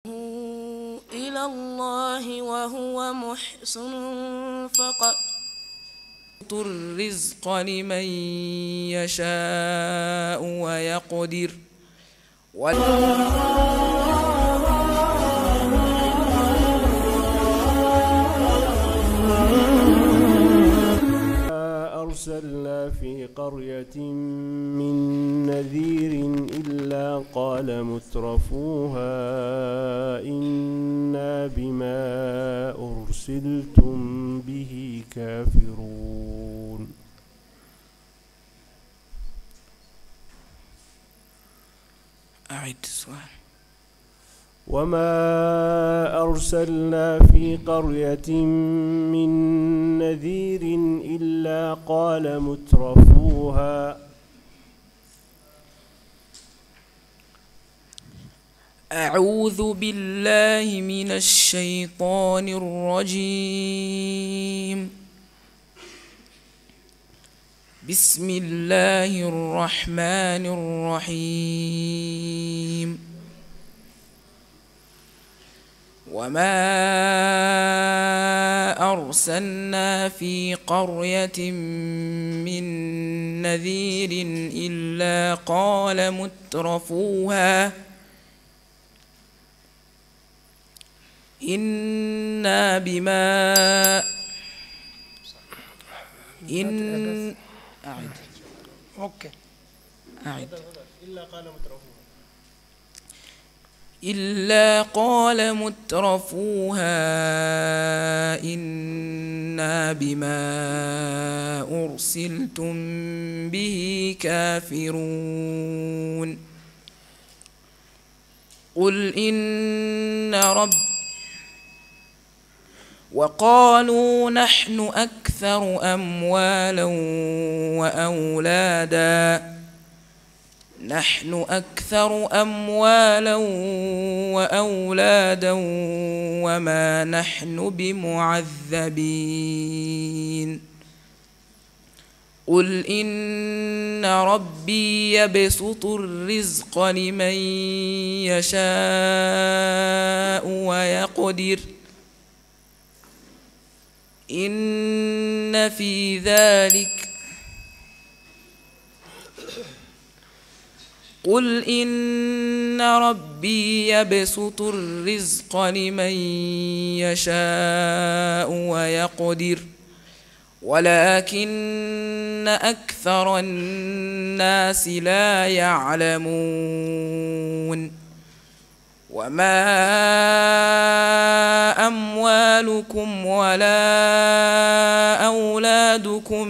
إلى الله وهو محسن فقط الرزق لمن يشاء ويقدر أرسلنا في قرية من نذير إلا قال مترفوها إنا بما أرسلتم به كافرون. أعد السؤال. وما أرسلنا في قرية من نذير إلا قال مترفوها أعوذ بالله من الشيطان الرجيم. بسم الله الرحمن الرحيم. وما أرسلنا في قرية من نذير إلا قال مترفوها إنا بما أعد. أوكي. أعد. إلا قال مترفوها إنا بما أرسلتم به كافرون. قل إن وقالوا نحن أكثر أموالا وأولادا وما نحن بمعذبين. قل إن ربي يبسط الرزق لمن يشاء ويقدر إن في ذلك قل إن ربي يبسط الرزق لمن يشاء ويقدر ولكن أكثر الناس لا يعلمون. وما أموالكم ولا أولادكم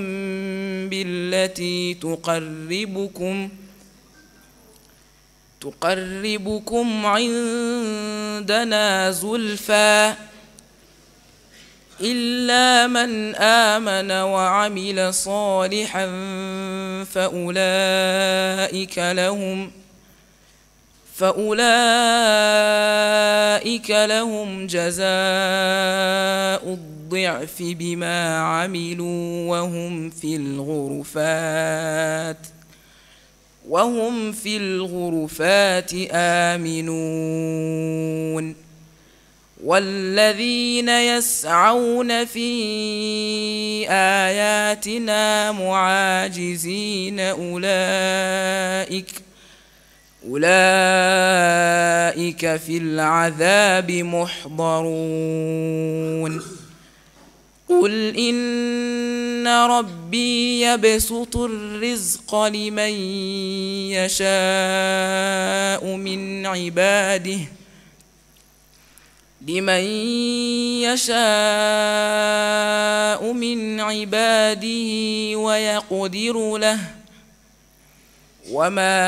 بالتي تقربكم عندنا زلفى إلا من آمن وعمل صالحا فأولئك لهم جزاء الضعف بما عملوا وهم في الغرفات آمنون. والذين يسعون في آياتنا معاجزين أولئك في العذاب محضرون. قل إن ربي يبسط الرزق لمن يشاء من عباده ويقدر له وما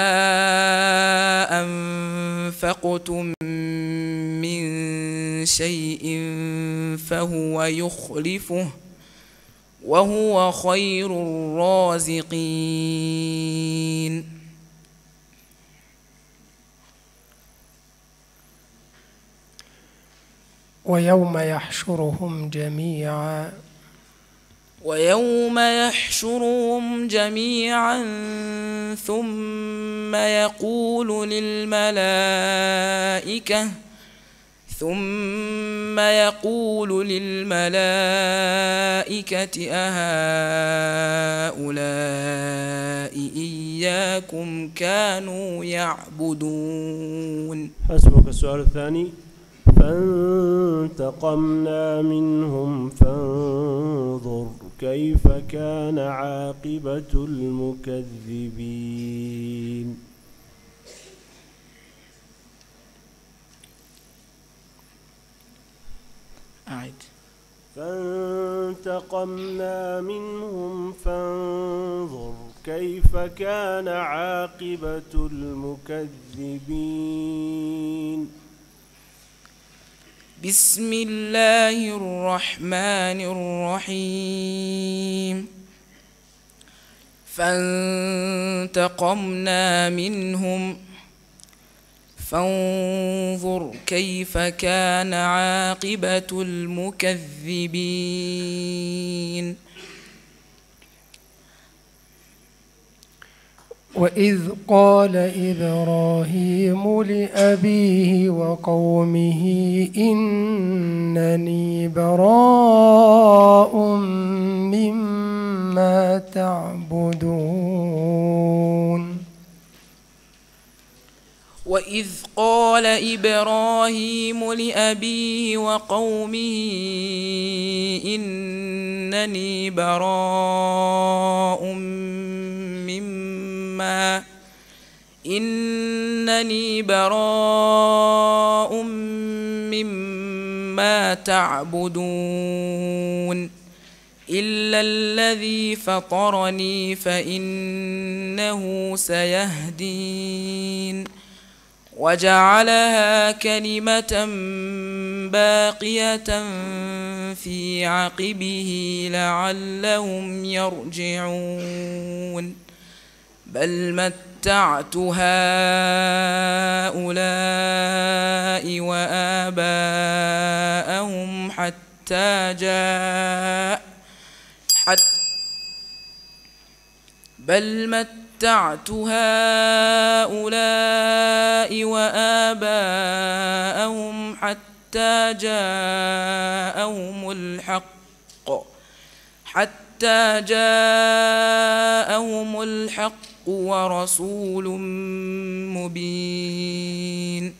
أنفقتم من شيء فهو يخلفه وهو خير الرازقين. ويوم يحشرهم جميعا ثم يقول للملائكة ثم يقول للملائكة أهؤلاء إياكم كانوا يعبدون. حسبك. السؤال الثاني: فانتقمنا منهم فانظر كيف كان عاقبة المكذبين. فانتقمنا منهم فانظر كيف كان عاقبة المكذبين. بسم الله الرحمن الرحيم. فانتقمنا منهم فانظر كيف كان عاقبة المكذبين. وإذ قال إبراهيم لأبيه وقومه إنني براء مما تعبدون. وإذ قال إبراهيم لأبيه وقومه إنني براء مما تعبدون إلا الذي فطرني فإنه سيهدين. وجعلها كلمة باقية في عقبه لعلهم يرجعون. بل متعت هؤلاء وآباءهم حتى جاءهم الحق ورسول مبين.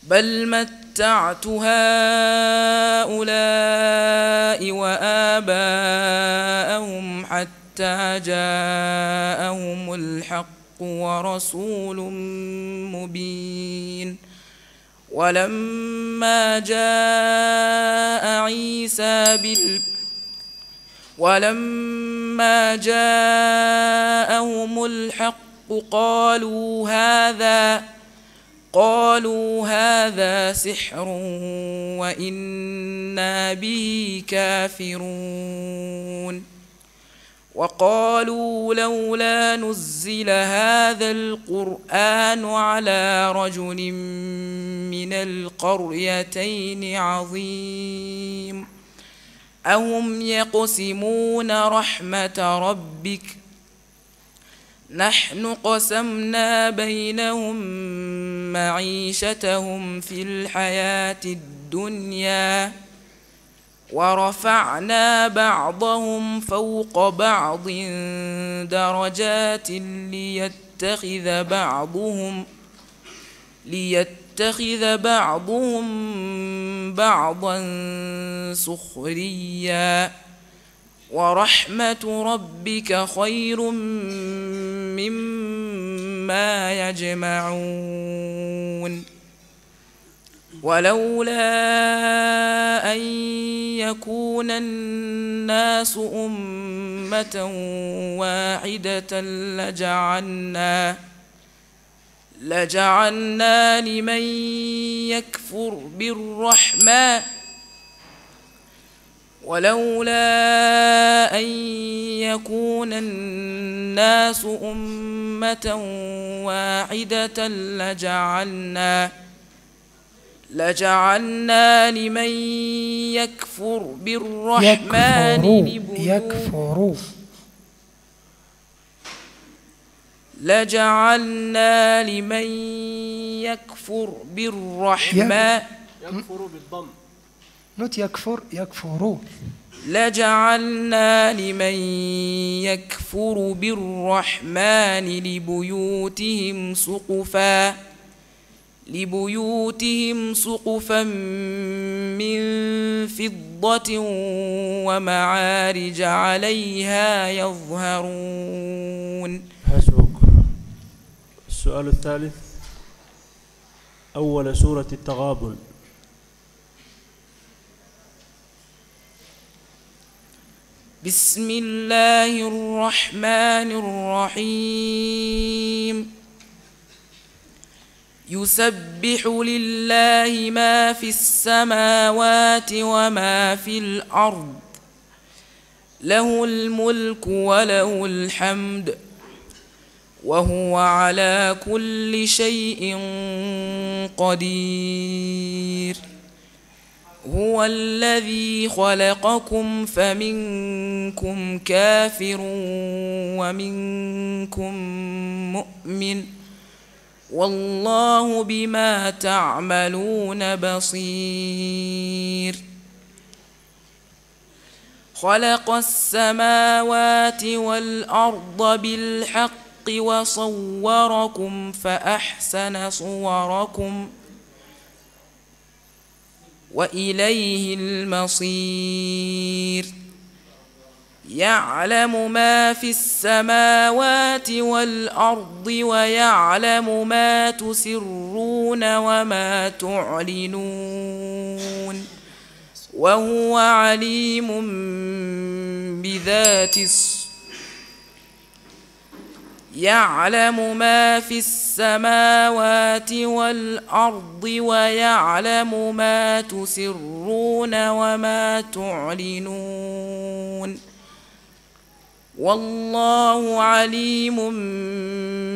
بل متعت هؤلاء وآباءهم حتى جاءهم الحق ورسول مبين. ولما جاءهم الحق قالوا هذا سحر وإنا به كافرون. وقالوا لولا نزل هذا القرآن على رجل من القريتين عظيم أهم يقسمون رحمة ربك نحن قسمنا بينهم معيشتهم في الحياة الدنيا ورفعنا بعضهم فوق بعض درجات ليتخذ بعضهم بعضا سخريا ورحمة ربك خير مما يجمعون. ولولا أن يكون الناس أمة واحدة لجعلنا لمن يكفر بالرحمن لجعلنا لمن يكفر بالرحمن يكفر بالرحمن يكفر بالضم نوت يكفر لجعلنا لمن يكفر بالرحمن لبيوتهم سقفا من فضة ومعارج عليها يظهرون. حسبك. السؤال الثالث أول سورة التغابن. بسم الله الرحمن الرحيم. يسبح لله ما في السماوات وما في الأرض له الملك وله الحمد وهو على كل شيء قدير. هو الذي خلقكم فمنكم كافر ومنكم مؤمن والله بما تعملون بصير. خلق السماوات والأرض بالحق وصوركم فأحسن صوركم وإليه المصير. يعلم ما في السماوات والأرض ويعلم ما تسرون وما تعلنون وهو عليم بذات يعلم ما في السماوات والأرض ويعلم ما تسرون وما تعلنون والله عليم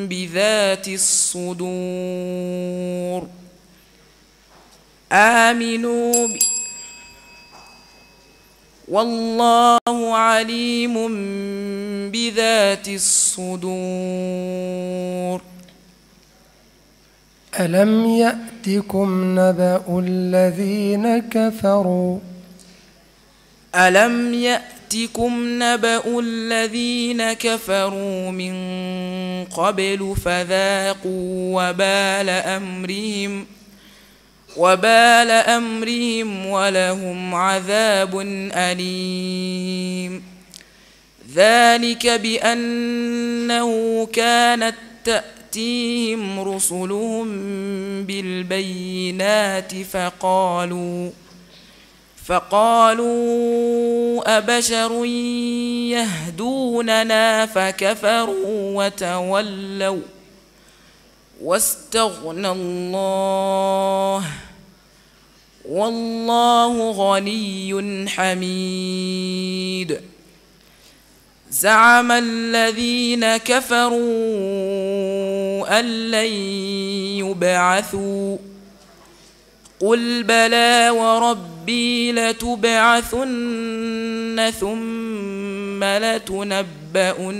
بذات الصدور. آمنوا والله عليم بذات الصدور. ألم يأتكم نبأ الذين كفروا ألم يأتكم نبأ الذين كفروا من قبل فذاقوا وبال أمرهم ولهم عذاب أليم. ذلك بأنه كانت تأتيهم رسلهم بالبينات فقالوا أبشر يهدوننا فكفروا وتولوا واستغنى الله والله غني حميد. زعم الذين كفروا أن لن يبعثوا قل بلى وربي لتبعثن ثم لتنبؤن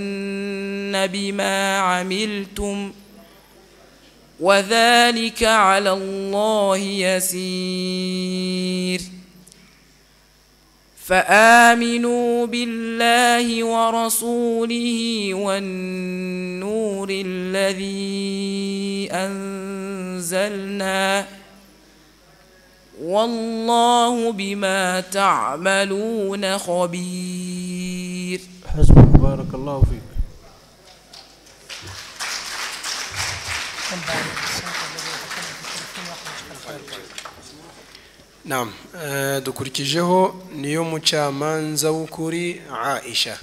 بما عملتم وذلك على الله يسير. فآمنوا بالله ورسوله والنور الذي أنزلنا والله بما تعملون خبير. حسبك. بارك الله فيك. نعم dukurikijeho niyo mucamanza w'ukuri Aisha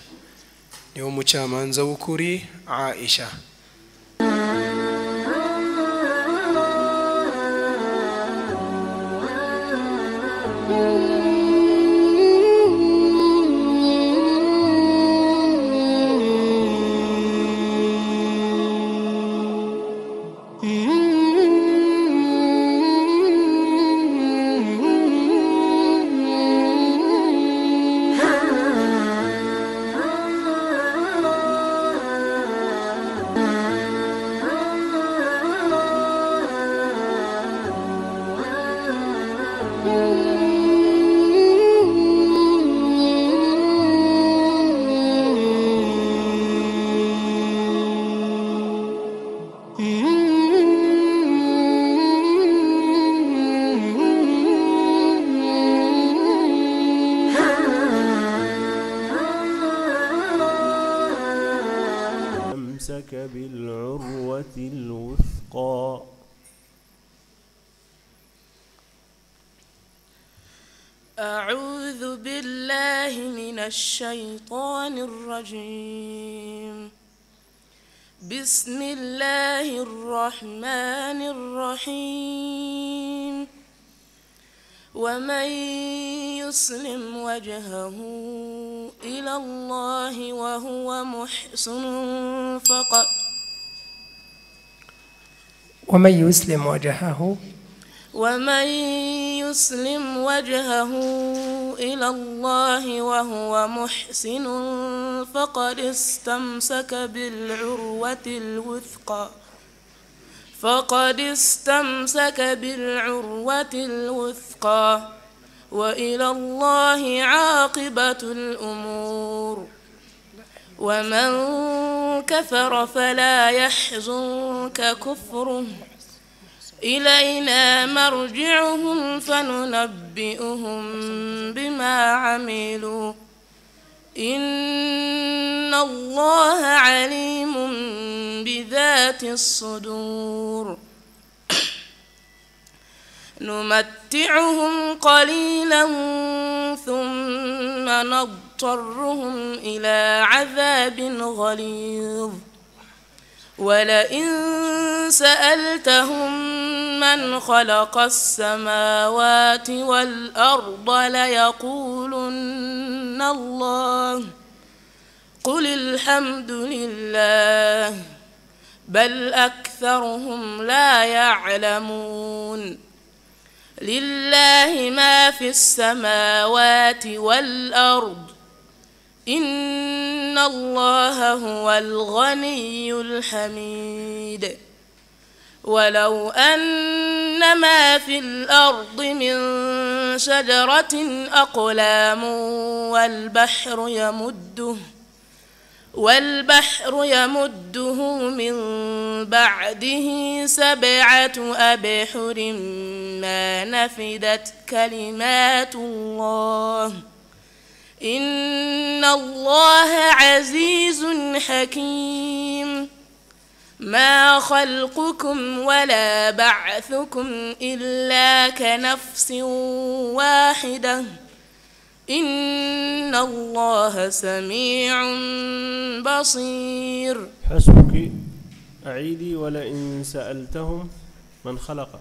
أعوذ بالله من الشيطان الرجيم. بسم الله الرحمن الرحيم. ومن يسلم وجهه إلى الله وهو محسن ومن يسلم وجهه إلى الله وهو محسن فقد استمسك بالعروة الوثقى وإلى الله عاقبة الأمور. ومن كفر فلا يحزنك كفره إلينا مرجعهم فننبئهم بما عملوا إن الله عليم بذات الصدور. نمتعهم قليلا ثم نضطرهم إلى عذاب غليظ. ولئن سألتهم من خلق السماوات والأرض ليقولن الله قل الحمد لله بل أكثرهم لا يعلمون. لله ما في السماوات والأرض إن الله هو الغني الحميد. ولو أن ما في الأرض من شجرة أقلام والبحر يمده من بعده 7 أبحر ما نفدت كلمات الله إن الله عزيز حكيم. ما خلقكم ولا بعثكم إلا كنفس واحدة إن الله سميع بصير. حسبك. أعيدي. ولئن سألتهم من خلق.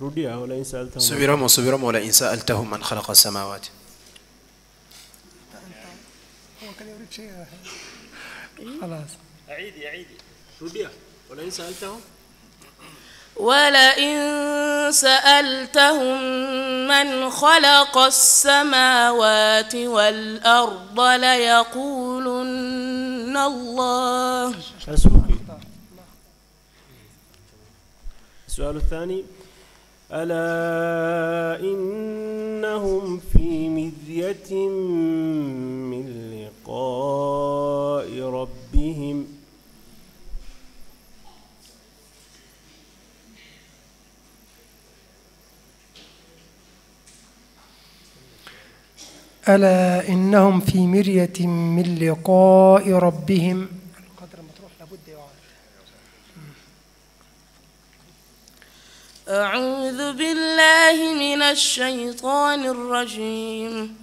رديها. ولئن سألتهم سبرم ولئن سألتهم من خلق السماوات. هو كان يريد شيء خلاص. أعيدي. رديها. ولئن سألتهم من خلق السماوات والأرض ليقولن الله. حسبك. السؤال الثاني. ألا إنهم في مرية من لقاء ربهم ألا إنهم في مرية من لقاء ربهم. القدر مطروح لابد يقعد. أعوذ بالله من الشيطان الرجيم.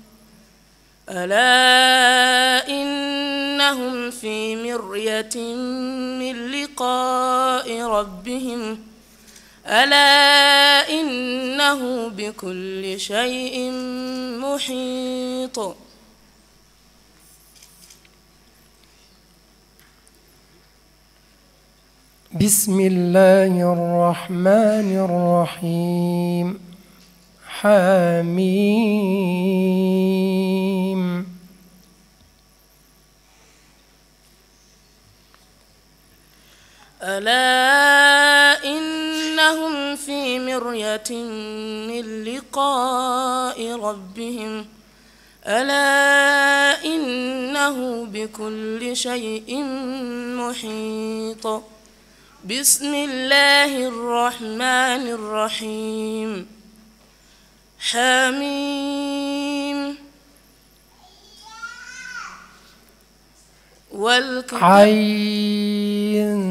ألا إنهم في مرية من لقاء ربهم ألا إنه بكل شيء محيط. بسم الله الرحمن الرحيم. حميم. ألا إنهم في مرية من لقاء ربهم ألا إنه بكل شيء محيط. بسم الله الرحمن الرحيم. حميم. عين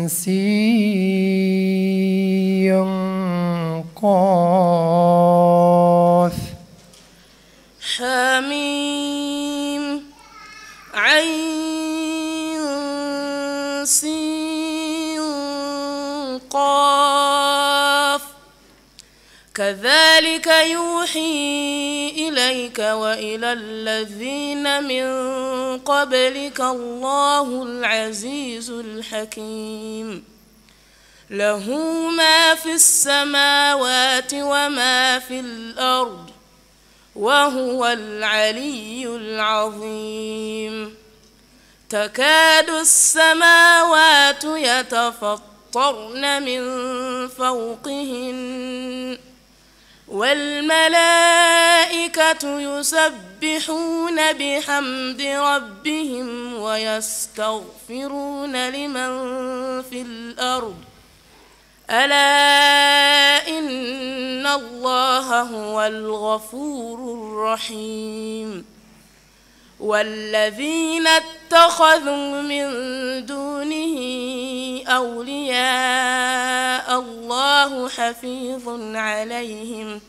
سين قاف قاف كذلك يوحي إليك وإلى الذين من قبلك الله العزيز الحكيم له ما في السماوات وما في الأرض وهو العلي العظيم تكاد السماوات يتفطرن من فوقهن والملائكة يسبحون بحمد ربهم ويستغفرون لمن في الأرض ألا إن الله هو الغفور الرحيم والذين اتخذوا من دونه أولياء الله حفيظ عليهم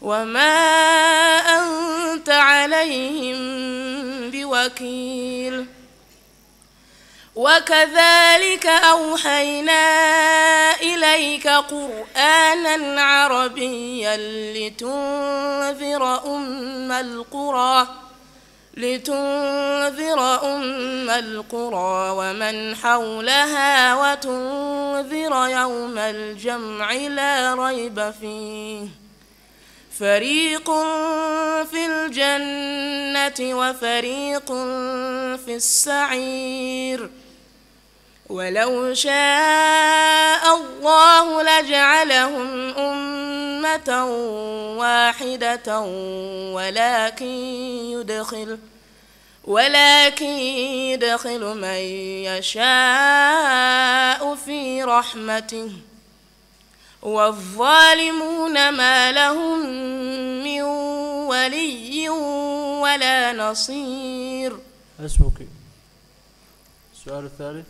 وما أنت عليهم بوكيل وكذلك أوحينا إليك قرآنا عربيا لتنذر أم القرى ومن حولها وتنذر يوم الجمع لا ريب فيه فريق في الجنة وفريق في السعير ولو شاء الله لجعلهم أمة واحدة ولكن يدخل من يشاء في رحمته والظالمون ما لهم من ولي ولا نصير. حسبك. السؤال الثالث.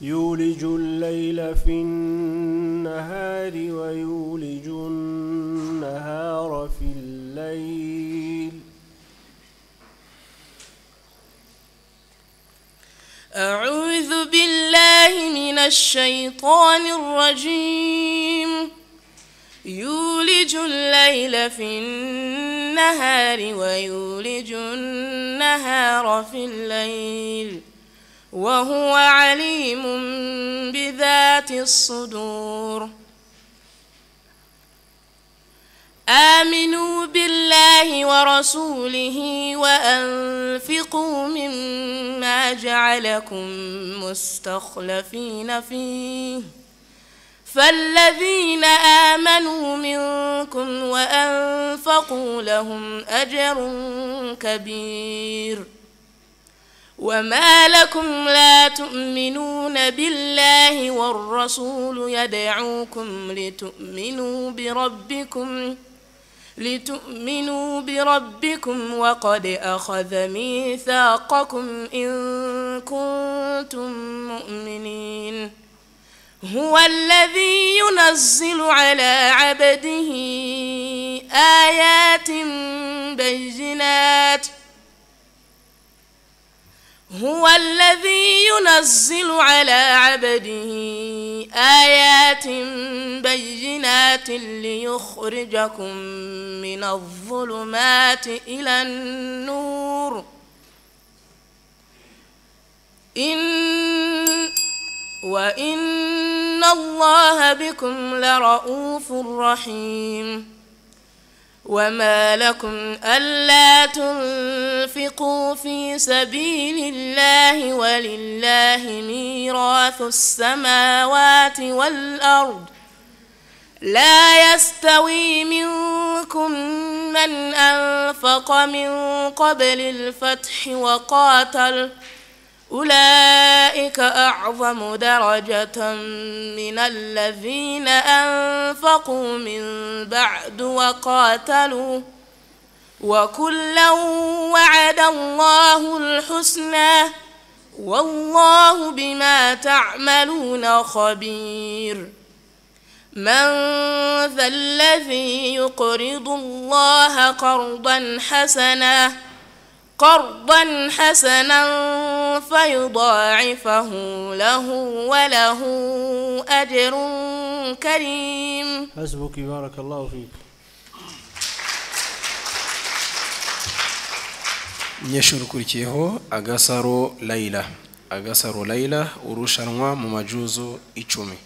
يولج الليل في النهار ويولج النهار في الليل. أعوذ بالله من الشيطان الرجيم. يولج الليل في النهار ويولج النهار في الليل وهو عليم بذات الصدور. آمنوا بالله ورسوله وأنفقوا مما جعلكم مستخلفين فيه فالذين آمنوا منكم وأنفقوا لهم أجر كبير. وما لكم لا تؤمنون بالله والرسول يدعوكم لتؤمنوا بربكم وقد أخذ ميثاقكم إن كنتم مؤمنين. هو الذي ينزل على عبده آيات بينات ليخرجكم من الظلمات إلى النور وإن الله بكم لرؤوف رحيم. وما لكم ألا تنفقوا في سبيل الله ولله ميراث السماوات والأرض لا يستوي منكم من أنفق من قبل الفتح وقاتل أولئك أعظم درجة من الذين أنفقوا من بعد وقاتلوا وكلا وعد الله الحسنى والله بما تعملون خبير. من ذا الذي يقرض الله قرضا حسنا فيضاعفه له وله أجر كريم. حسبك بارك الله فيك. Nyeshuri kurikiyeho Agasaro Layla. Agasaro Layla urushanwa mu majuzo 10.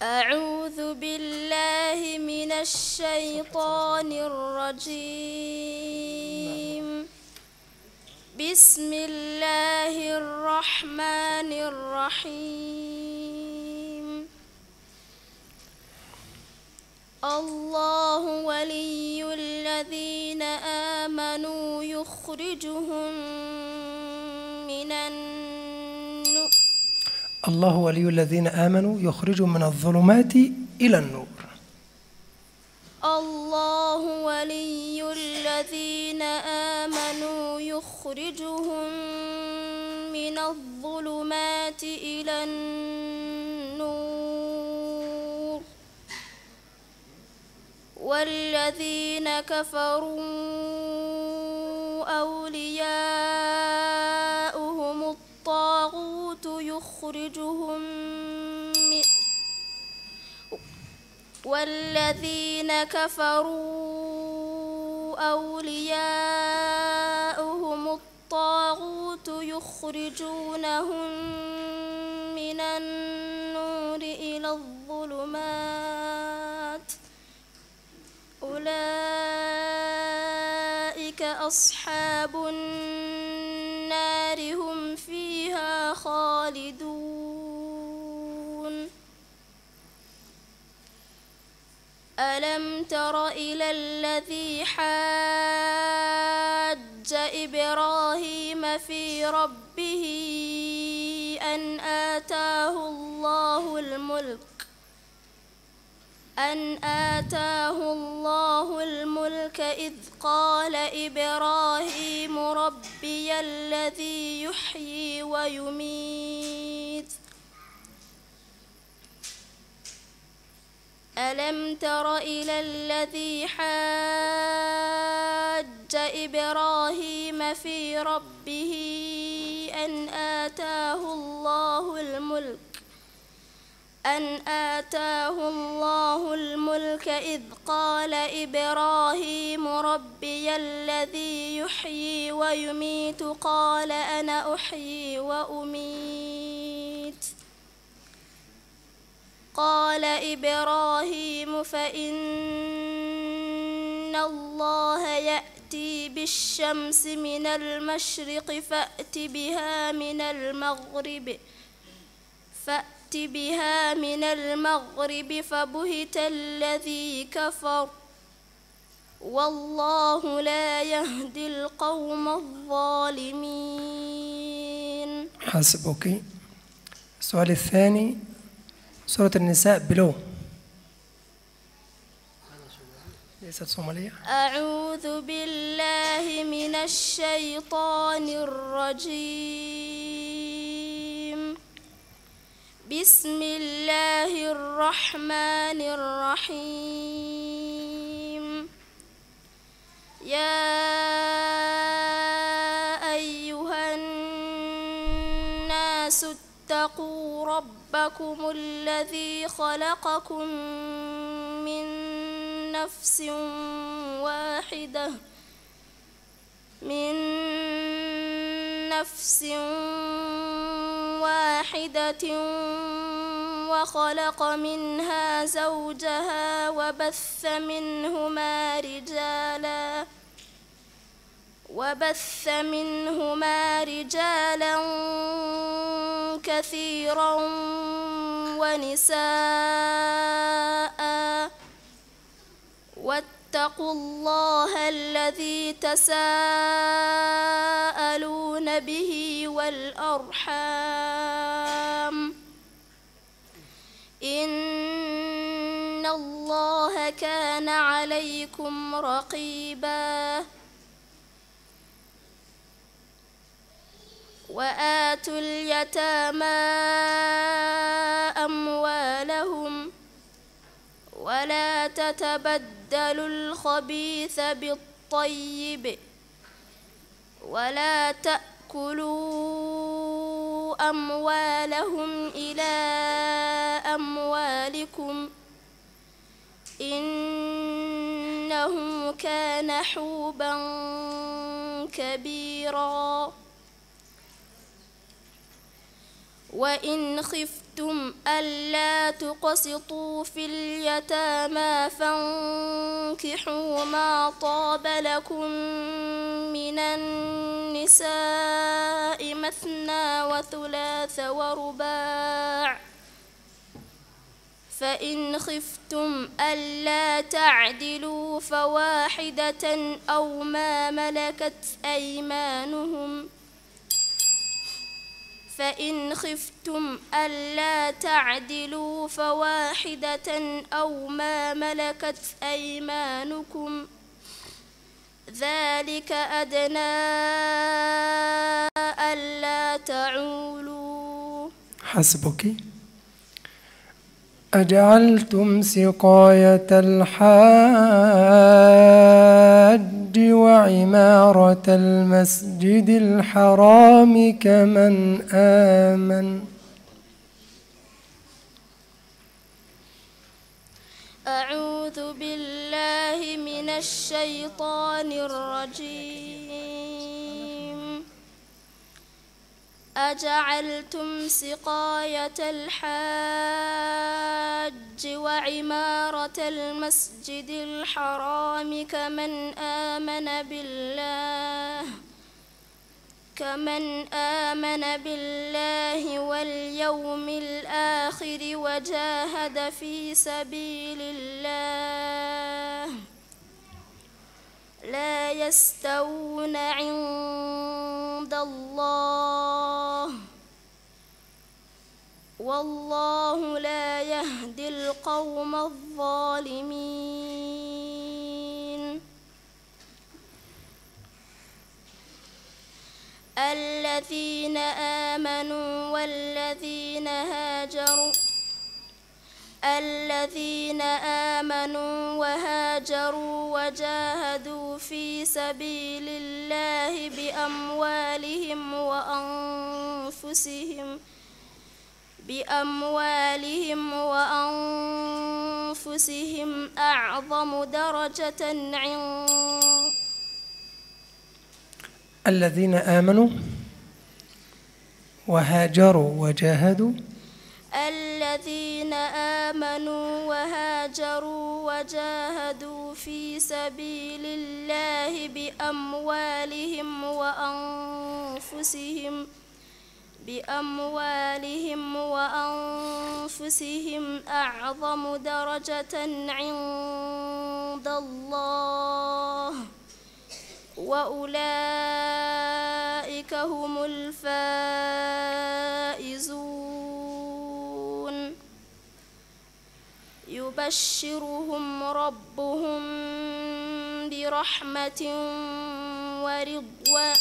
أعوذ بالله من الشيطان الرجيم. بسم الله الرحمن الرحيم. الله ولي الذين آمنوا يخرجهم من النور. الله ولي الذين آمنوا يخرجهم من الظلمات إلى النور. الله ولي الذين آمنوا يخرجهم من الظلمات إلى النور والذين كفروا أولياؤهم الطاغوت والذين كفروا أولياؤهم الطاغوت يخرجونهم من النور إلى الظلمات أولئك أصحاب النار هم فيها خالدون. ألم تر إلى الذي حاج إبراهيم في ربه أن آتاه الله الملك إذ قال إبراهيم ربي الذي يحيي ويميت. ألم تر إلى الذي حاج إبراهيم في ربه أن آتاه الله الملك إذ قال إبراهيم ربي الذي يحيي ويميت قال أنا أحيي وأميت. قال إبراهيم فإن الله يأتي بالشمس من المشرق فأت بها من المغرب فبهت الذي كفر والله لا يهدي القوم الظالمين. حسبك. السؤال الثاني سورة النساء بلو. ليست صومالية. أعوذ بالله من الشيطان الرجيم. بسم الله الرحمن الرحيم. يا أيها الناس اتقوا ربكم الذي خلقكم من نفس واحدة وخلق منها زوجها وبث منهما رجالا كثيرا ونساء واتقوا الله الذي تساءلون به والأرحام إن الله كان عليكم رقيبا وآتوا اليتامى أموالهم ولا تتبدلوا الخبيث بالطيب ولا تأكلوا أموالهم إلى أموالكم إنه كان حوبا كبيرا وإن خفتم ألا تقسطوا في اليتامى فانكحوا ما طاب لكم من النساء مثنى وثلاث ورباع فإن خفتم ألا تعدلوا فواحدة أو ما ملكت أيمانهم فإن خفتم ألا تعدلوا فواحدة أو ما ملكت أيمانكم ذلك أدنى ألا تعولوا. حسبك. أجعلتم سقاية الحاج وعمارة المسجد الحرام كمن آمن. أعوذ بالله من الشيطان الرجيم. أجعلتم سقاية الحاج وعمارة المسجد الحرام كمن آمن بالله واليوم الآخر وجاهد في سبيل الله لا يستوون عند الله والله لا يهدي القوم الظالمين. الذين آمنوا وهاجروا وجاهدوا في سبيل الله بأموالهم وأنفسهم أعظم درجة عند الذين آمنوا وهاجروا وجاهدوا في سبيل الله بأموالهم وأنفسهم أعظم درجة عند الله وأولئك هم الفائزون. يبشرهم ربهم برحمة ورضوان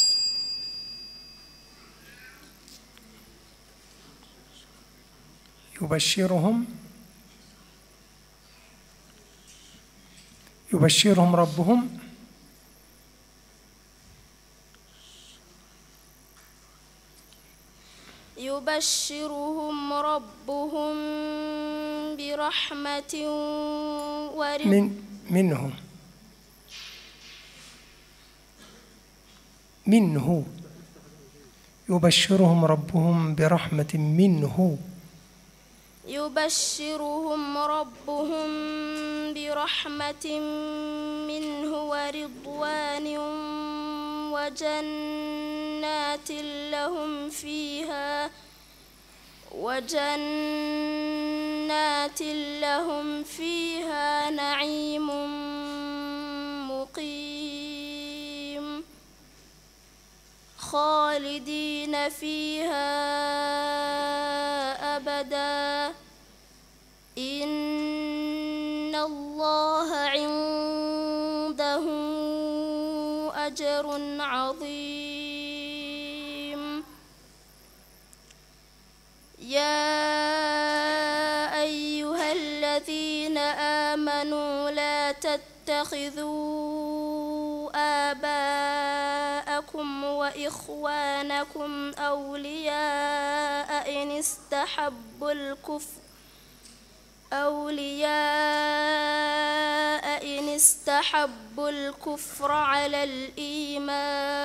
يبشرهم ربهم برحمة منه يبشرهم ربهم برحمة منه ورضوان وجنات لهم فيها نعيم خالدين فيها أبدا إن الله عنده أجر عظيم يا أيها الذين آمنوا لا تتخذوا آباءكم وإخوانكم أولياء إن استحبوا الكفر على الإيمان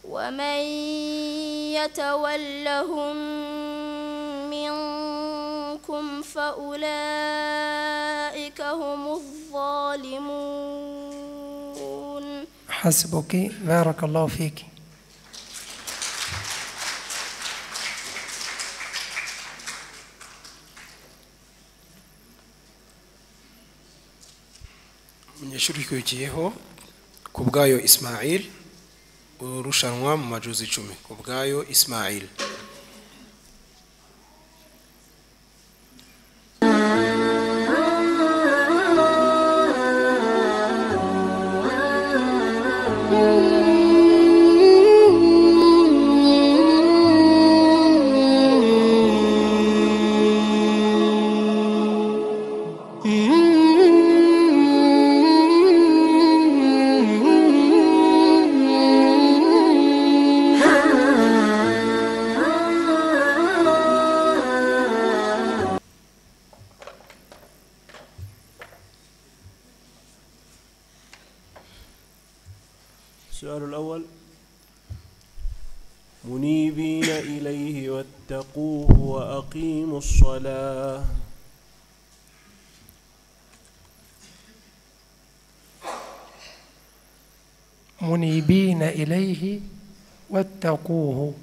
ومن يتولهم منكم فأولئك هم الظالمون. حسبك، بارك الله فيك. yashurikiyeho ku bwayo Ismail urushanwa mu majuzi 10 ku bwayo Ismail. السؤال الأول: منيبين إليه واتقوه وأقيموا الصلاة. منيبين إليه واتقوه.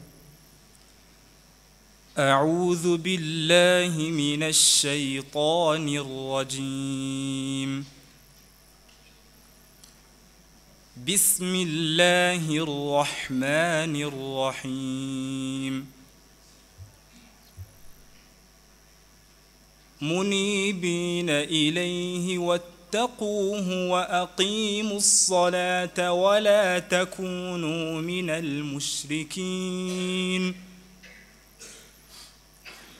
أعوذ بالله من الشيطان الرجيم. بسم الله الرحمن الرحيم. منيبين إليه واتقوه وأقيموا الصلاة ولا تكونوا من المشركين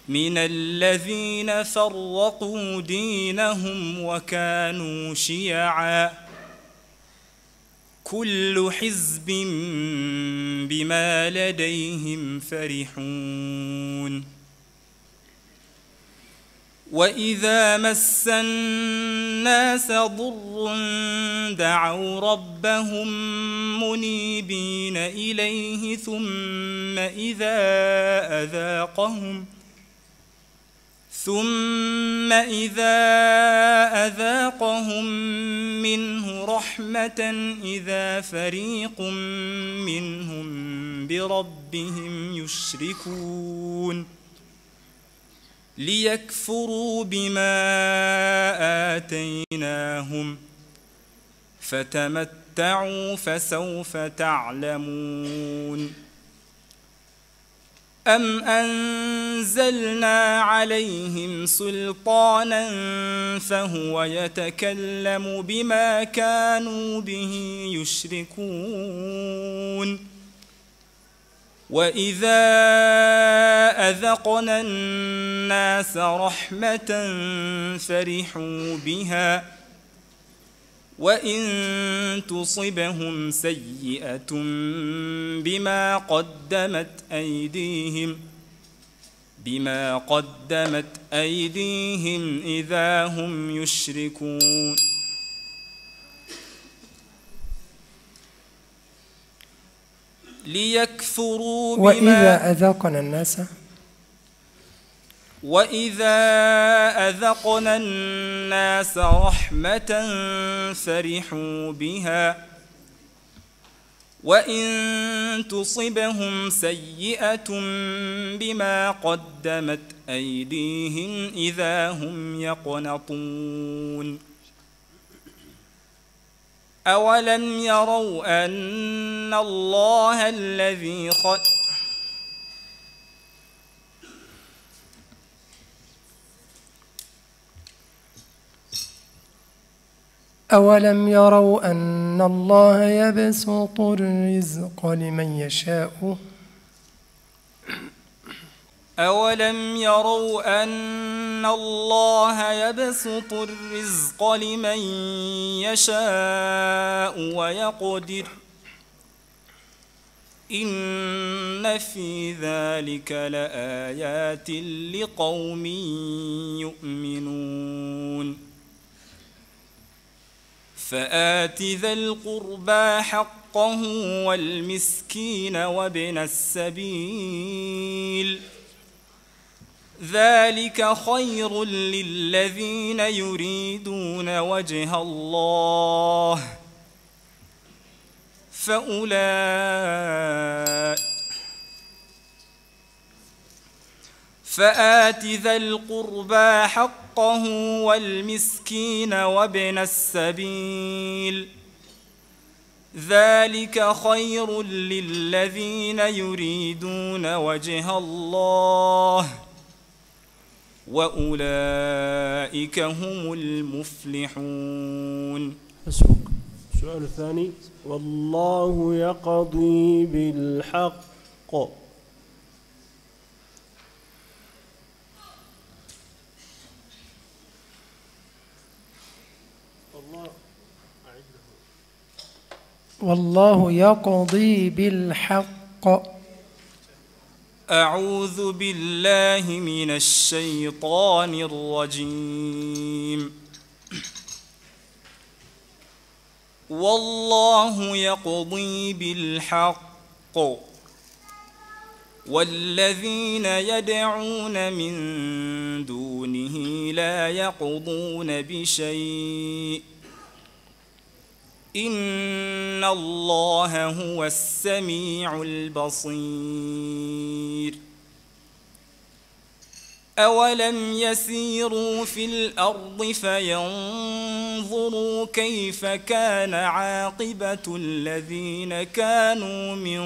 من الذين فرقوا دينهم وكانوا شيعا كل حزب بما لديهم فرحون. وإذا مس الناس ضر دعوا ربهم منيبين إليه ثم إذا أذاقهم منه رحمة إذا فريق منهم بربهم يشركون ليكفروا بما آتيناهم فتمتعوا فسوف تعلمون. أم أنزلنا عليهم سلطانا فهو يتكلم بما كانوا به يشركون. وإذا أذقنا الناس رحمة فرحوا بها وإن تصبهم سيئة بما قدمت أيديهم إذا هم يشركون. ليكفروا بما وإذا أذقنا الناس رحمة فرحوا بها وإن تصبهم سيئة بما قدمت أيديهم إذا هم يقنطون. أولم يروا أن الله الذي خلق أولم يروا أن الله يبسط الرزق لمن يشاء أولم يروا أن الله يبسط الرزق لمن يشاء ويقدر إن في ذلك لآيات لقوم يؤمنون فآت ذا القربى حقه والمسكين وابن السبيل ذلك خير للذين يريدون وجه الله فآت ذا القربى حقه والمسكين وابن السبيل ذلك خير للذين يريدون وجه الله وأولئك هم المفلحون. حسبك. السؤال الثاني: والله يقضي بالحق. والله يقضي بالحق. أعوذ بالله من الشيطان الرجيم. والله يقضي بالحق والذين يدعون من دونه لا يقضون بشيء إن الله هو السميع البصير. أولم يسيروا في الأرض فينظروا كيف كان عاقبة الذين كانوا من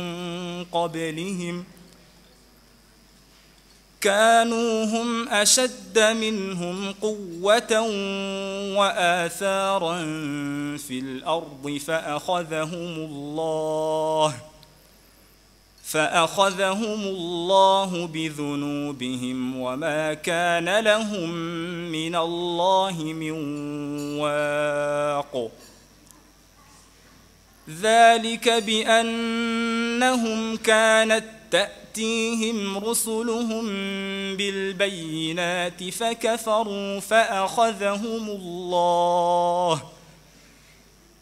قبلهم كانوا هم أشد منهم قوة وآثارا في الأرض فأخذهم الله بذنوبهم وما كان لهم من الله من واق. ذلك بأنهم كانت تأتيهم رسلهم بالبينات فكفروا فأخذهم الله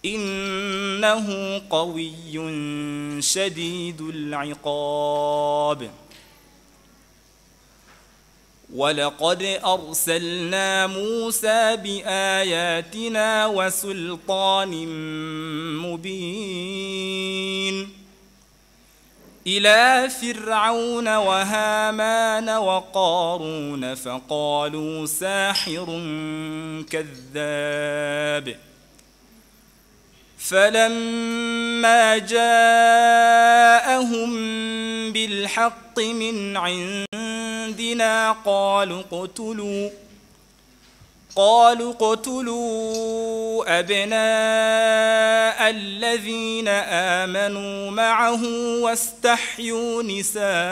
إنه قوي شديد العقاب. ولقد أرسلنا موسى بآياتنا وسلطان مبين إلى فرعون وهامان وقارون فقالوا ساحر كذاب. فلما جاءهم بالحق من عندنا قالوا اقتلوا أبناء الذين آمنوا معه واستحيوا نساءهم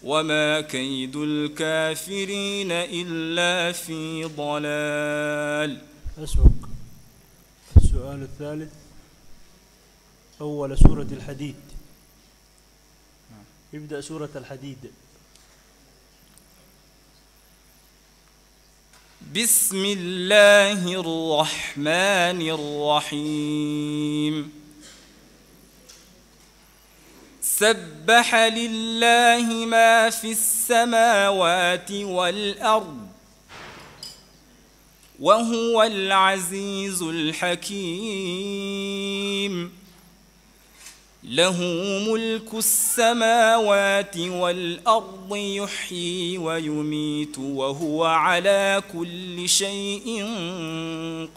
وما كيد الكافرين إلا في ضلال. حسبك. السؤال الثالث: أول سورة الحديد. يبدأ سورة الحديد. بسم الله الرحمن الرحيم. سبح لله ما في السماوات والأرض وهو العزيز الحكيم. له ملك السماوات والأرض يحيي ويميت وهو على كل شيء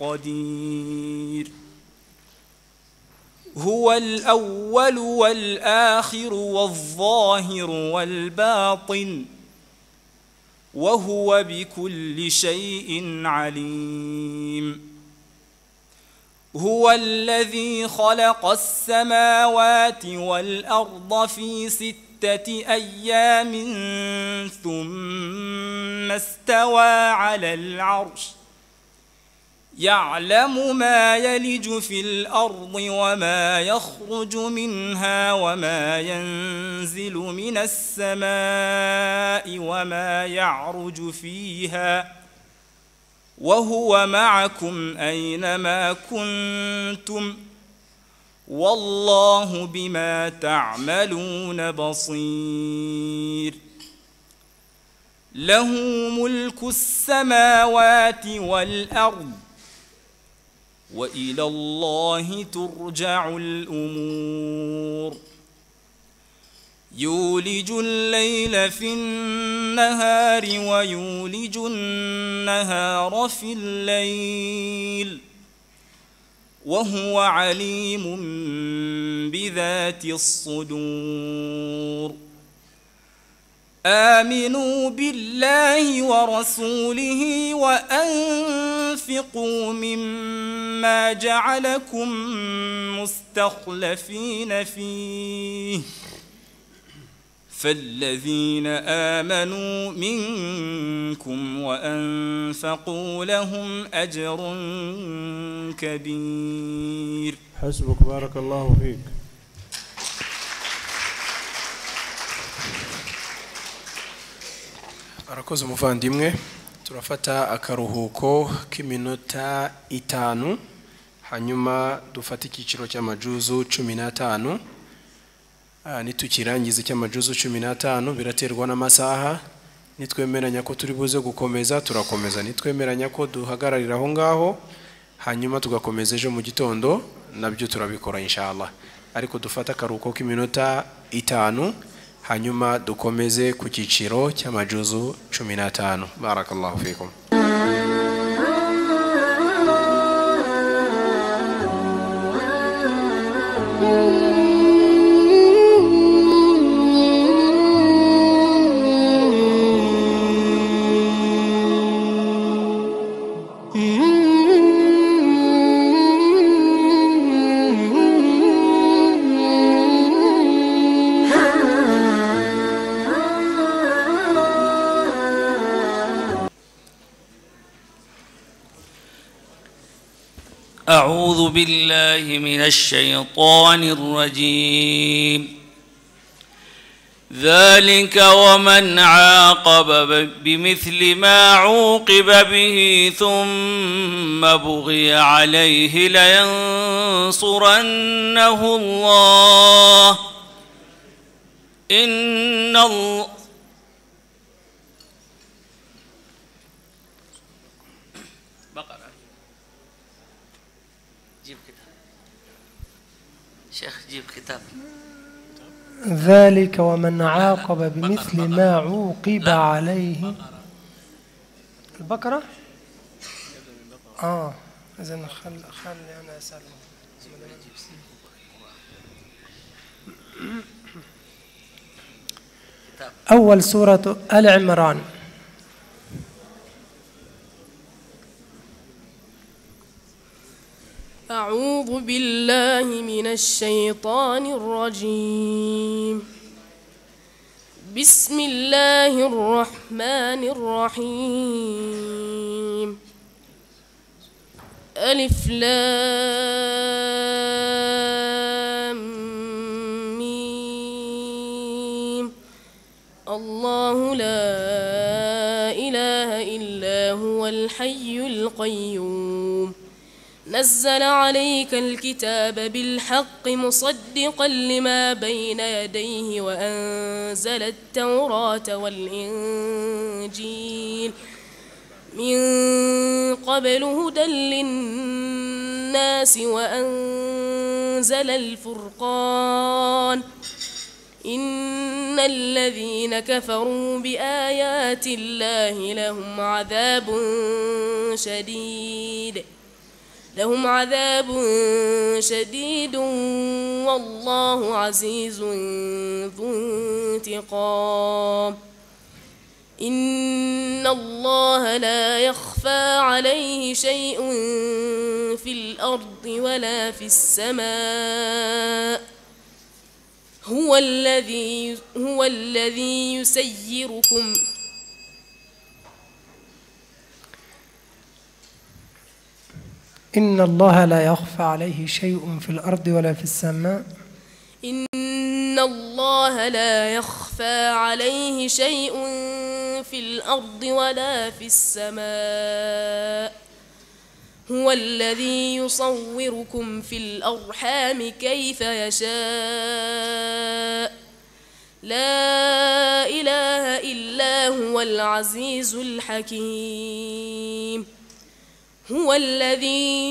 قدير هو الأول والآخر والظاهر والباطن وهو بكل شيء عليم هو الذي خلق السماوات والأرض في 6 أيام ثم استوى على العرش يعلم ما يلج في الأرض وما يخرج منها وما ينزل من السماء وما يعرج فيها وهو معكم أينما كنتم والله بما تعملون بصير له ملك السماوات والأرض وإلى الله ترجع الأمور يولج الليل في النهار ويولج النهار في الليل وهو عليم بذات الصدور آمنوا بالله ورسوله وأنفقوا مما جعلكم مستخلفين فيه فالذين آمنوا منكم وأنفقوا لهم أجر كبير. حسبك بارك الله فيك. arakoze umuvandimwe turafata akaruhuko k'iminota 5 hanyuma dufata icyiciro cy'amajuzu 15 nitukirangiza cy'amajuzu 15 biraterwa n'amasaha nitwemeranya ko turi buze gukomeza turakomeza nitwemeranya ko duhagararira aho ngaho hanyuma tugakomeza ejo mu gitondo nabyo turabikora inshallah ariko dufata akaruhuko k'iminota 5 hanyuma dukomeze ku cyiciro cy'amajuzu 15 barakallahu fikum. أعوذ بالله من الشيطان الرجيم ذلك ومن عاقب بمثل ما عوقب به ثم بغي عليه لينصرنه الله إن الله شيخ جيب كتاب ذلك ومن عاقب بمثل ما عوقب عليه البقرة إذن خلي أنا أسأل أول سورة آل عمران. أعوذ بالله من الشيطان الرجيم. بسم الله الرحمن الرحيم. ألف لام ميم. الله لا إله إلا هو الحي القيوم. نزل عليك الكتاب بالحق مصدقا لما بين يديه وأنزل التوراة والإنجيل من قبل هدى للناس وأنزل أنزل الفرقان إن الذين كفروا بآيات الله لهم عذاب شديد والله عزيز ذو انتقام إن الله لا يخفى عليه شيء في الأرض ولا في السماء هو الذي يسيركم إن الله لا يخفى عليه شيء في الأرض ولا في السماء إن الله لا يخفى عليه شيء في الأرض ولا في السماء هو الذي يصوركم في الأرحام كيف يشاء لا إله إلا هو العزيز الحكيم هو الذي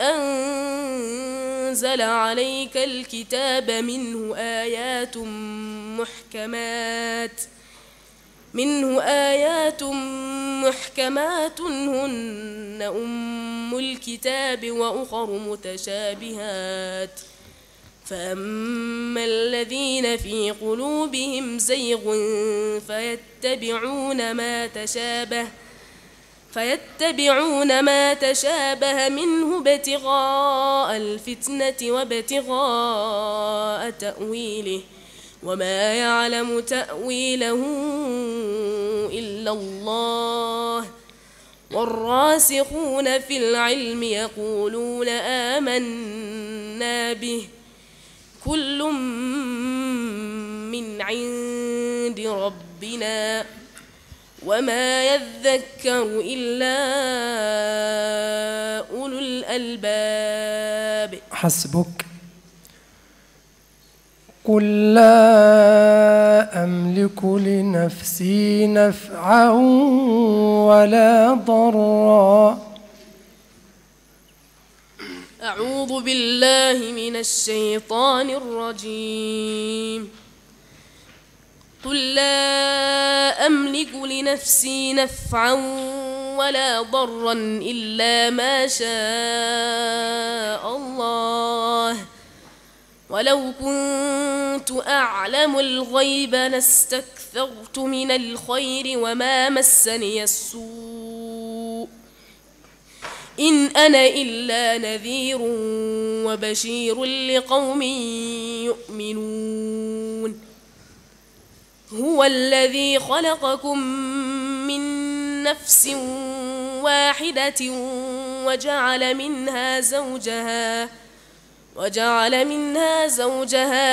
أنزل عليك الكتاب منه آيات محكمات هن أم الكتاب وأخر متشابهات فأما الذين في قلوبهم زيغ فيتبعون ما تشابه منه ابتغاء الفتنة وابتغاء تأويله وما يعلم تأويله إلا الله والراسخون في العلم يقولون آمنا به كل من عند ربنا وما يذكر إلا أولو الألباب حسبك قل لا أملك لنفسي نفعا ولا ضرا أعوذ بالله من الشيطان الرجيم قل لا أملك لنفسي نفعا ولا ضرا إلا ما شاء الله ولو كنت أعلم الغيب لاستكثرت من الخير وما مسني السوء إن أنا إلا نذير وبشير لقوم يؤمنون هو الذي خلقكم من نفس واحدة وجعل منها زوجها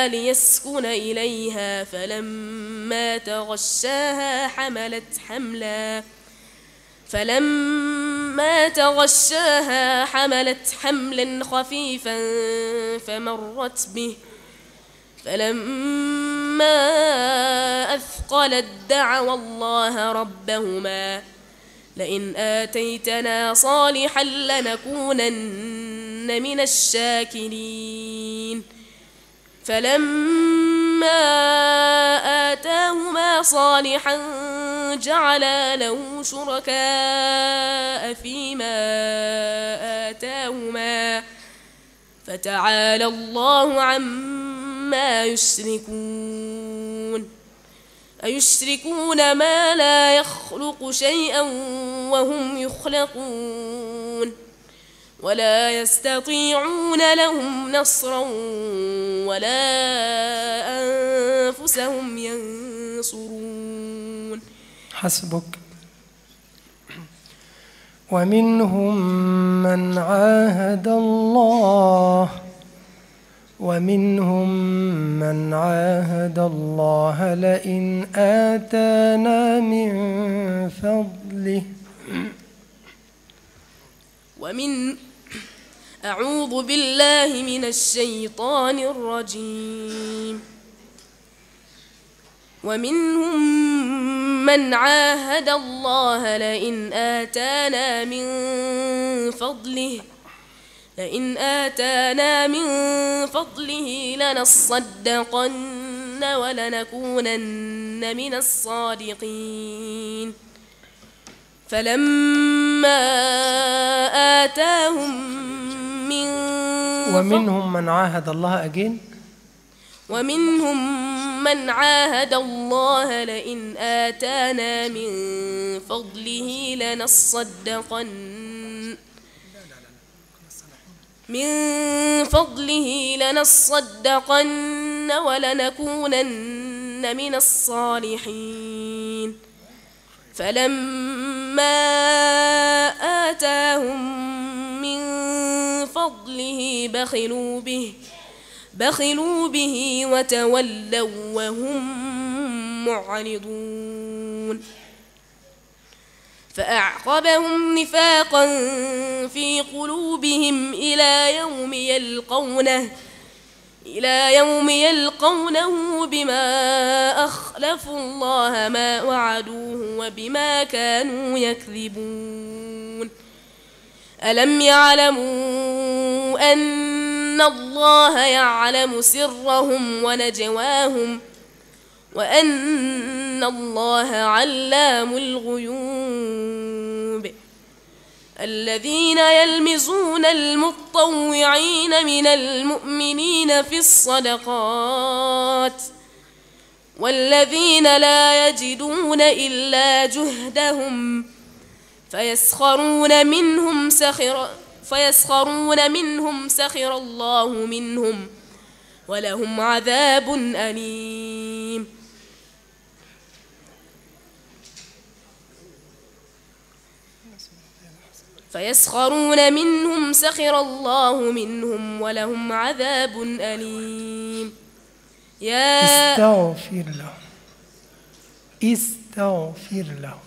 ليسكن إليها فلما تغشاها حملت حملا خفيفا فمرت به فلما أثقلت دعوا الله ربهما لئن آتيتنا صالحا لنكونن من الشاكرين فلما آتاهما صالحا جعلا له شركاء فيما آتاهما فتعالى الله عما يشركون أيشركون ما لا يخلق شيئا وهم يخلقون ولا يستطيعون لهم نصرا ولا أنفسهم ينصرون حسبك ومنهم من عاهد الله لئن آتانا من فضله أعوذ بالله من الشيطان الرجيم ومنهم من عاهد الله لئن آتانا من فضله لئن آتانا من فضله لنصدقن ولنكونن من الصادقين فلما آتاهم من ومنهم من عاهد الله أجين ومنهم من عاهد الله لئن آتانا من فضله لنصدقن ولنكونن من الصالحين فلما آتاهم من فضله بخلوا به وتولوا وهم معرضون فأعقبهم نفاقا في قلوبهم إلى يوم يلقونه بما أخلفوا الله ما وعدوه وبما كانوا يكذبون ألم يعلموا أن الله يعلم سرهم ونجواهم وأن الله علام الغيوب الذين يلمزون المطوعين من المؤمنين في الصدقات والذين لا يجدون إلا جهدهم فيسخرون منهم سخر الله منهم ولهم عذاب أليم فيسخرون منهم سخر الله منهم ولهم عذاب أليم استغفر لهم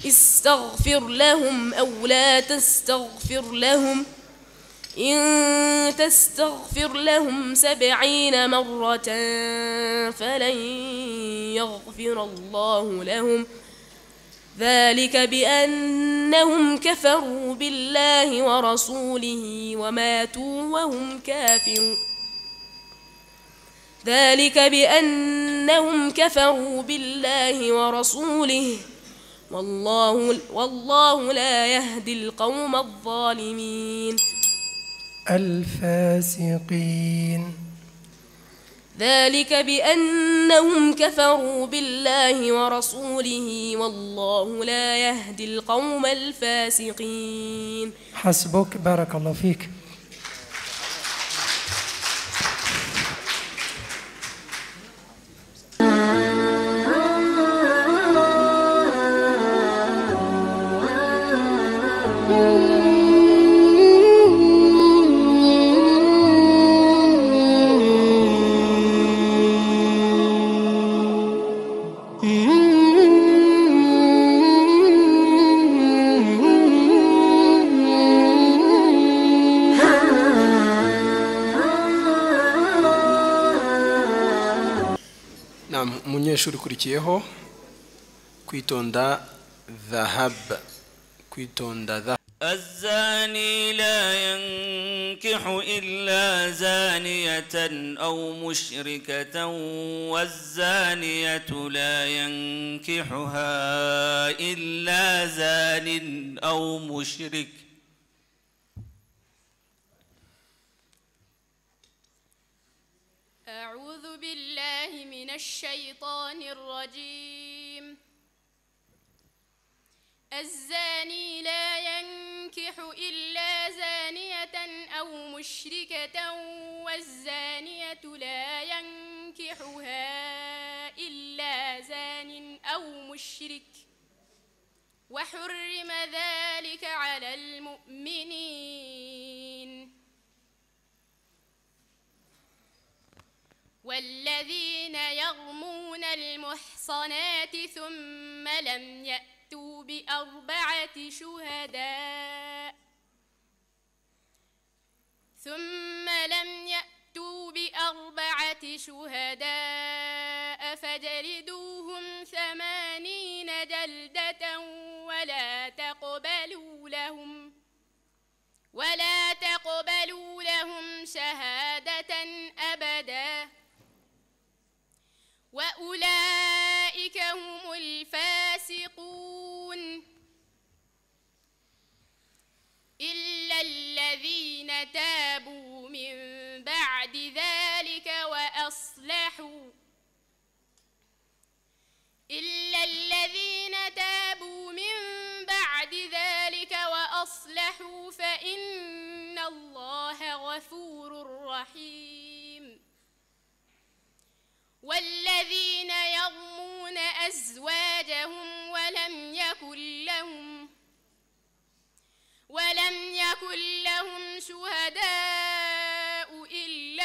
استغفر لهم أو لا تستغفر لهم إن تستغفر لهم 70 مرة فلن يغفر الله لهم ذلك بأنهم كفروا بالله ورسوله وماتوا وهم كافرون ذلك بأنهم كفروا بالله ورسوله والله لا يهدي القوم الظالمين الفاسقين ذلك بأنهم كفروا بالله ورسوله والله لا يهدي القوم الفاسقين. حسبك، بارك الله فيك. umunyeshuri ukurikiyeho kwitonda dhahab kwitonda الزاني لا ينكح إلا زانية أو مشركة والزانية لا ينكحها إلا زان أو مشرك أعوذ بالله من الشيطان الرجيم. الزاني لا ينكح إلا زانية أو مشركة والزانية لا ينكحها إلا زان أو مشرك وحرم ذلك على المؤمنين. والذين يرمون المحصنات ثم لم يأتوا بأربعة شهداء فاجلدوهم 80 جلدة ولا تقبلوا لهم شهادة أبدا وأولئك هم الفاسقون إلا الذين تابوا من بعد ذلك وأصلحوا فإن الله غفور رحيم والذين يرمون أزواجهم ولم يكن لهم شهداء إلا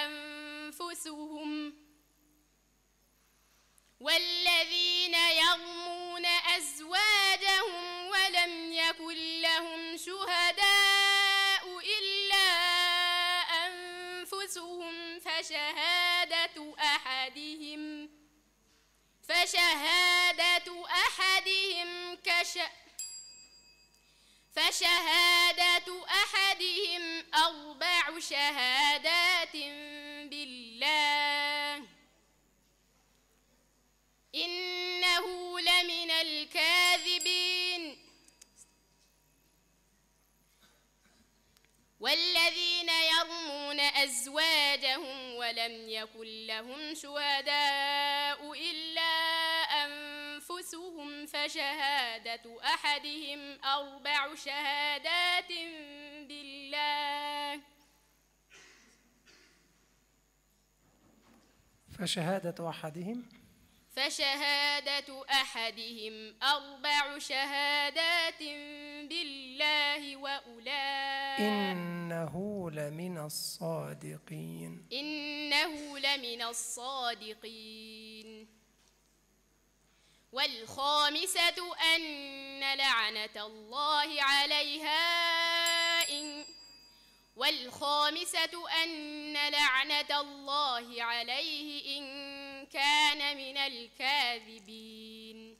أنفسهم ولم يكن لهم شهداء إلا أنفسهم فشهادة أحدهم 4 شهادات بالله إنه لمن الكاذبين والذين يرمون أزواجهم ولم يكن لهم شهداء إلا أنفسهم فشهادة أحدهم 4 شهادات بالله فشهادة أحدهم 4 شهادات بالله وأولئك إنه لمن الصادقين والخامسة أن لعنة الله عليه إن كان من الكاذبين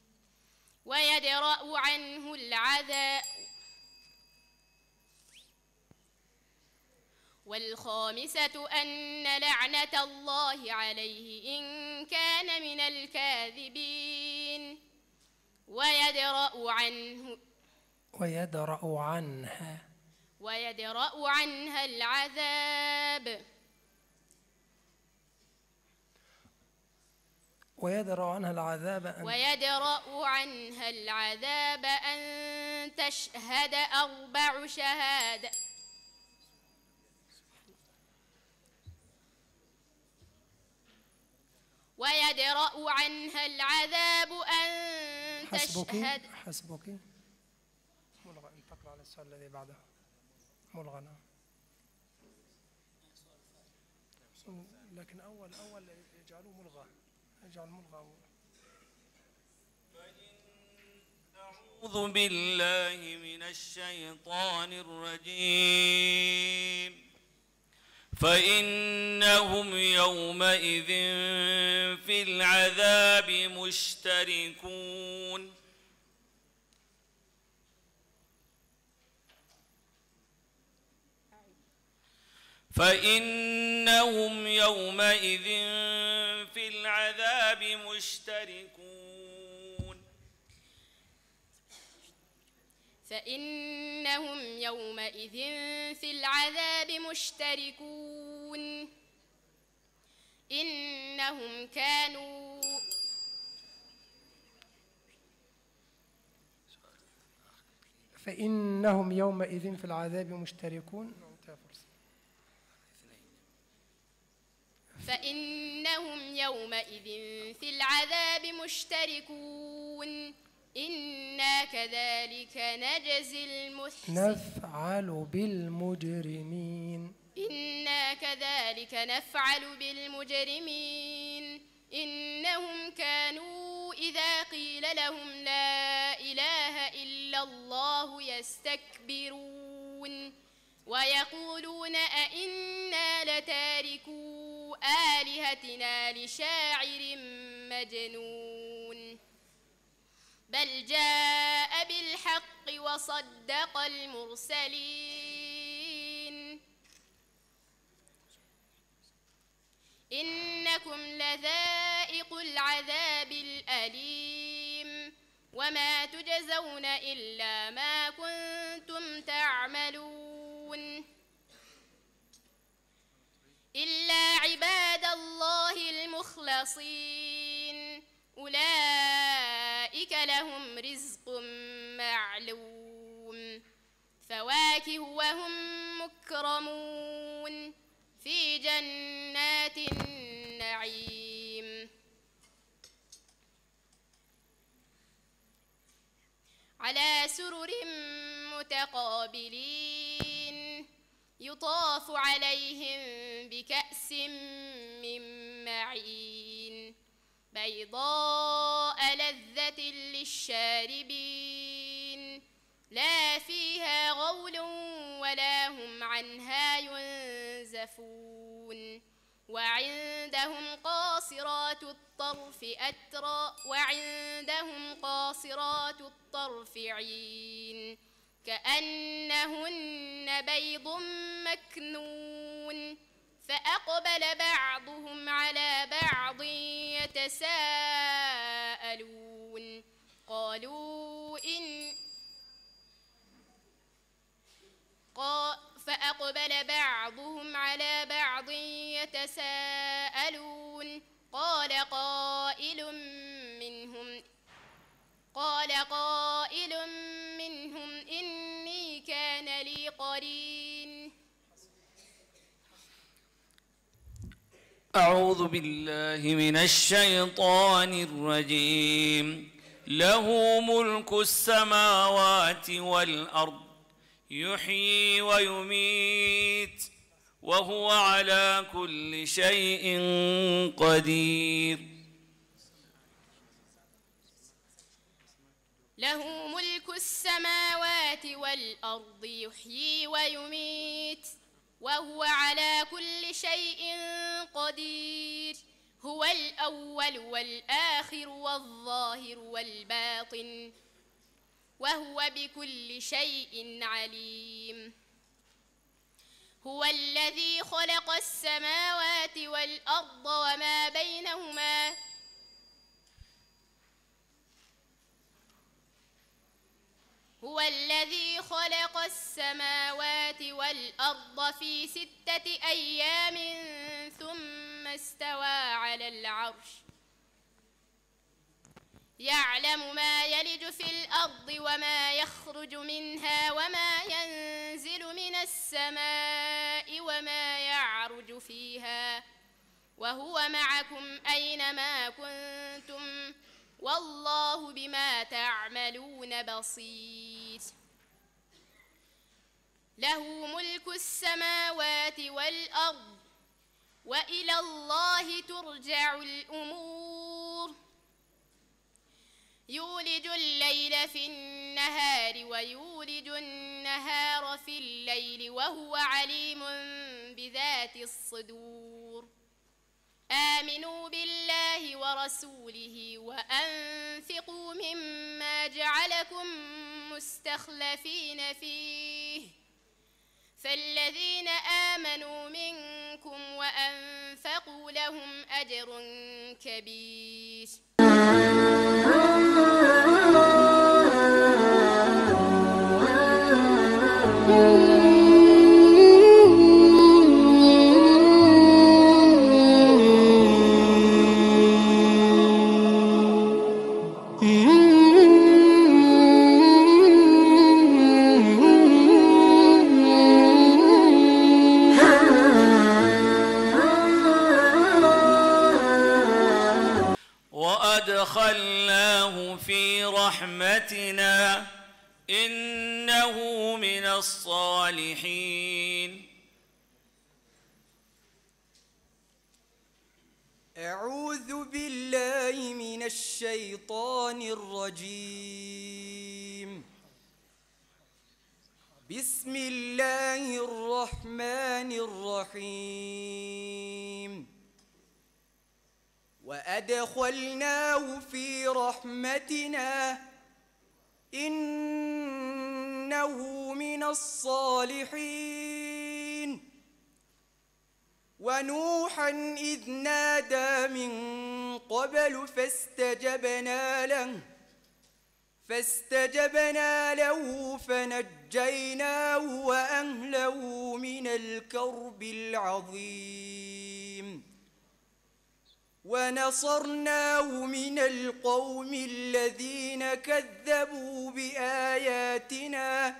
ويدرأ عنه العذاب ويدرأ عنها العذاب أن تشهد 4 شهادات ويدرأ عنها العذاب أن تشهد حسبك ملغى. انتقل على السؤال الذي بعده ملغى. نعم لكن أول يجعلوه ملغى. أعوذ بالله من الشيطان الرجيم فإنهم يومئذ في العذاب مشتركون فإنهم يومئذ في العذاب مشتركون إنهم كانوا فإنهم يومئذ في العذاب مشتركون. إنا كذلك نجزي المحسنين نفعل بالمجرمين إنهم كانوا إذا قيل لهم لا إله إلا الله يستكبرون ويقولون أئنا لتاركو آلهتنا لشاعر مجنون بل جاء بالحق وصدق المرسلين إنكم لذائق العذاب الأليم وما تجزون إلا ما كنتم تعملون إلا عباد الله المخلصين أولئك لهم رزق معلوم فواكه وهم مكرمون في جنات النعيم على سرر متقابلين يطاف عليهم بكأس من معين بيضاء لذة للشاربين لا فيها غول ولا هم عنها ينزفون وعندهم قاصرات الطرف عين كأنهن بيض مكنون فأقبل بعضهم على بعض يتساءلون فأقبل بعضهم على بعض يتساءلون قال قائل منهم إني كان لي قرين أعوذ بالله من الشيطان الرجيم له ملك السماوات والأرض يحيي ويميت وهو على كل شيء قدير له ملك السماوات والأرض يحيي ويميت وهو على كل شيء قدير هو الأول والآخر والظاهر والباطن وهو بكل شيء عليم هو الذي خلق السماوات والأرض وما بينهما في 6 أيام ثم استوى على العرش يعلم ما يلج في الأرض وما يخرج منها وما ينزل من السماء وما يعرج فيها وهو معكم أينما كنتم والله بما تعملون بصير له ملك السماوات والأرض وإلى الله ترجع الأمور يولج الليل في النهار ويولج النهار في الليل وهو عليم بذات الصدور آمنوا بالله ورسوله وأنفقوا مما جعلكم مستخلفين فيه فالذين آمنوا منكم وأنفقوا لهم أجر كبير وأدخلناه في رحمتنا إنه من الصالحين أعوذ بالله من الشيطان الرجيم بسم الله الرحمن الرحيم وأدخلناه في رحمتنا إنه من الصالحين. ونوحا إذ نادى من قبل فاستجبنا له فنجيناه وأهله من الكرب العظيم ونصرناه من القوم الذين كذبوا بآياتنا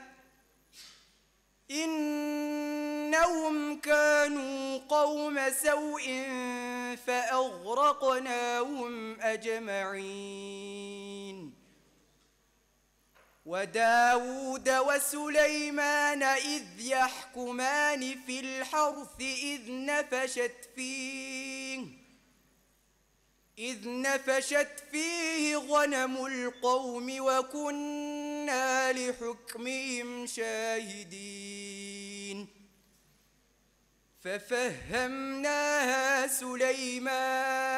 إنهم كانوا قوم سوء فأغرقناهم أجمعين. وداود وسليمان إذ يحكمان في الحرث إذ نفشت فيه غنم القوم وكنا لحكمهم شاهدين. ففهمناها سليمان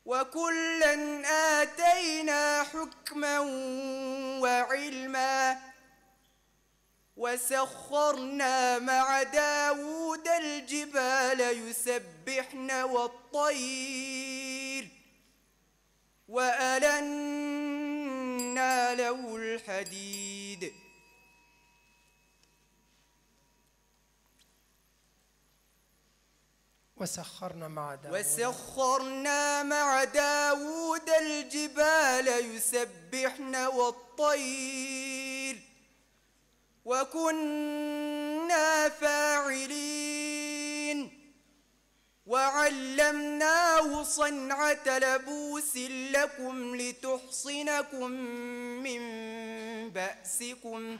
وكلا آتينا حكما وعلما وسخرنا مع داود الجبال يسبحن والطير وألنا له الحديد. وسخرنا مع داود الجبال يسبحن والطير وكنا فاعلين. وعلمناه صنعة لبوس لكم لتحصنكم من بأسكم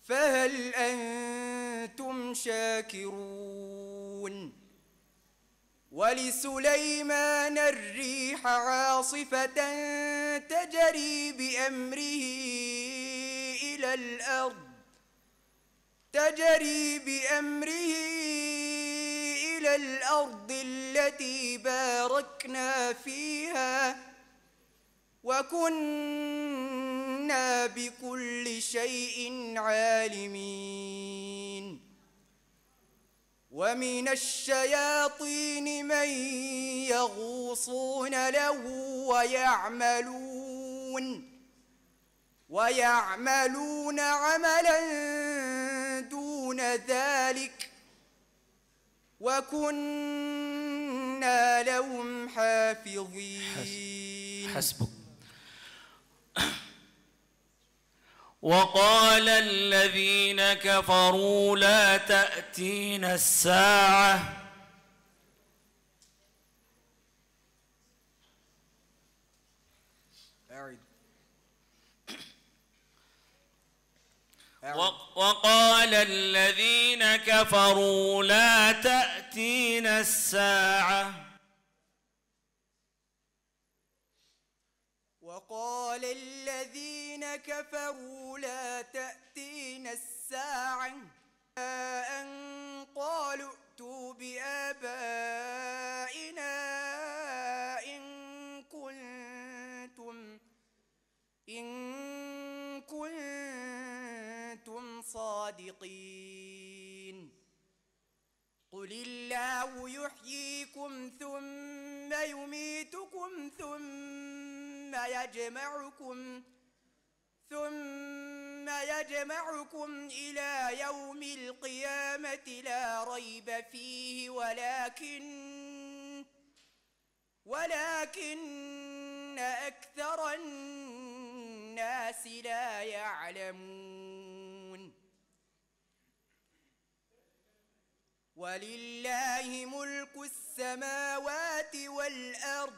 فهل أنتم شاكرون. ولسليمان الريح عاصفة تجري بأمره إلى الأرض التي باركنا فيها وكنا بكل شيء عالمين. ومن الشياطين من يغوصون له ويعملون عملا دون ذلك وكنا لهم حافظين. حسبك. وقال الذين كفروا لا تأتينا الساعة وقال الذين كفروا لا تأتينا الساعة وقال الذين كفروا لا تأتينا الساعة أن قالوا ائتوا بآبائنا إن كنتم صادقين. قل الله يحييكم ثم يميتكم ثم يجمعكم إلى يوم القيامة لا ريب فيه ولكن أكثر الناس لا يعلمون. ولله ملك السماوات والأرض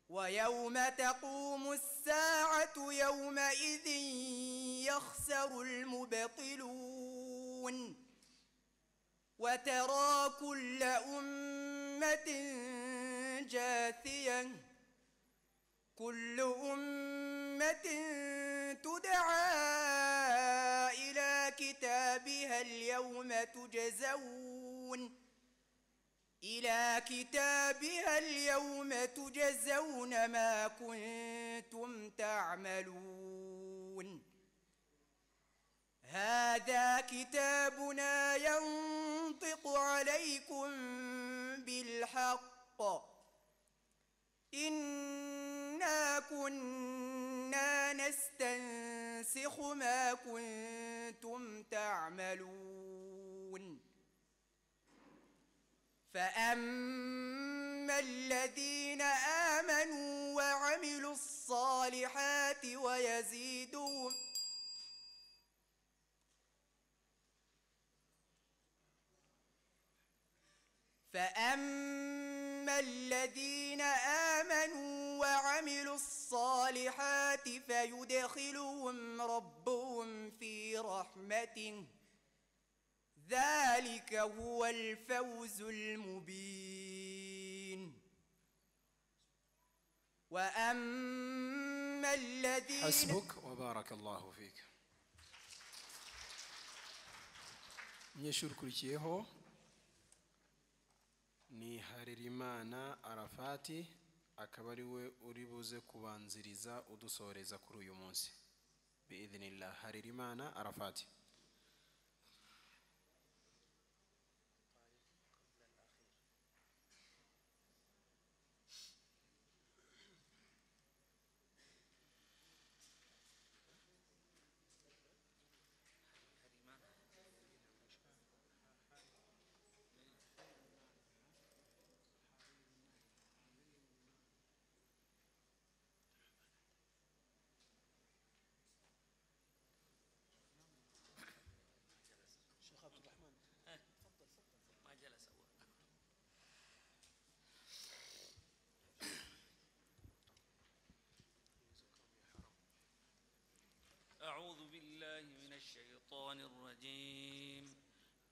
ويوم تقوم الساعة يومئذ يخسر المبطلون. وترى كل أمة جاثية كل أمة تدعى إلى كتابها اليوم تجزون إلى كتابها اليوم تجزون ما كنتم تعملون هذا كتابنا ينطق عليكم بالحق إنا كنا نستنسخ ما كنتم تعملون فأما الذين آمنوا وعملوا الصالحات فيدخلهم ربهم في رحمته ذلك هو الفوز المبين وأما الذين حسبك وبارك الله فيك. Umunyeshuri ukurikiyeho ni Harerimana Arafati, akaba ari we uri buze kubanziriza udusoreza kuri uyu munsi biidhnillah. Harerimana Arafati. ما جلس أول. أعوذ بالله من الشيطان الرجيم.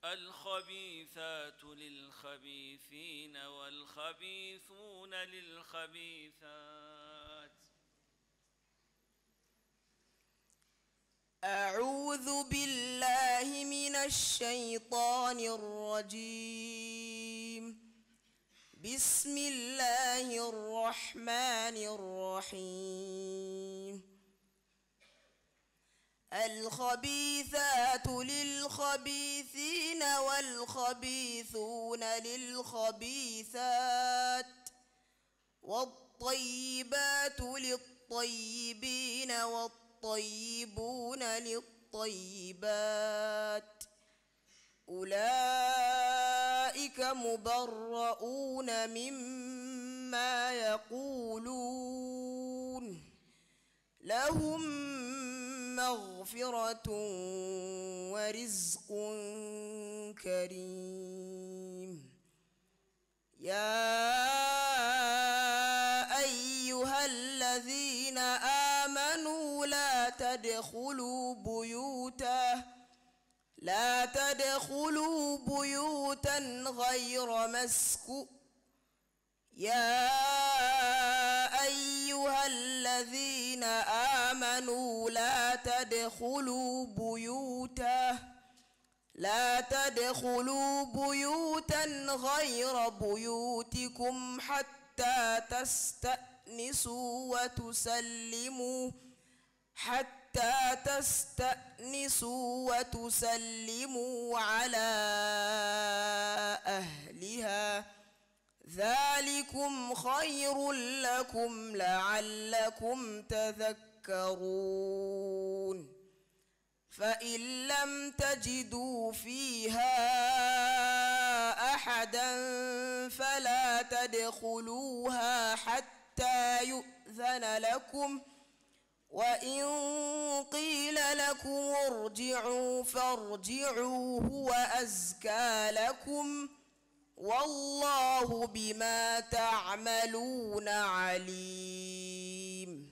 الخبيثات للخبيثين والخبيثون للخبيثات. أعوذ بالله من الشيطان الرجيم. بسم الله الرحمن الرحيم. الخبيثات للخبيثين والخبيثون للخبيثات والطيبات للطيبين والطيبون للطيبات أولئك مبرؤون مما يقولون لهم مغفرة ورزق كريم. يا أيها الذين آمنوا لا تدخلوا بيوتا غير مسكونة. يا أيها الذين آمنوا لا تدخلوا بيوتا غير بيوتكم حتى تستأنسوا وتسلموا على أهلها ذلكم خير لكم لعلكم تذكرون. فإن لم تجدوا فيها أحدا فلا تدخلوها حتى يؤذن لكم، وإن قيل لكم ارجعوا فارجعوا هو أزكى لكم والله بما تعملون عليم.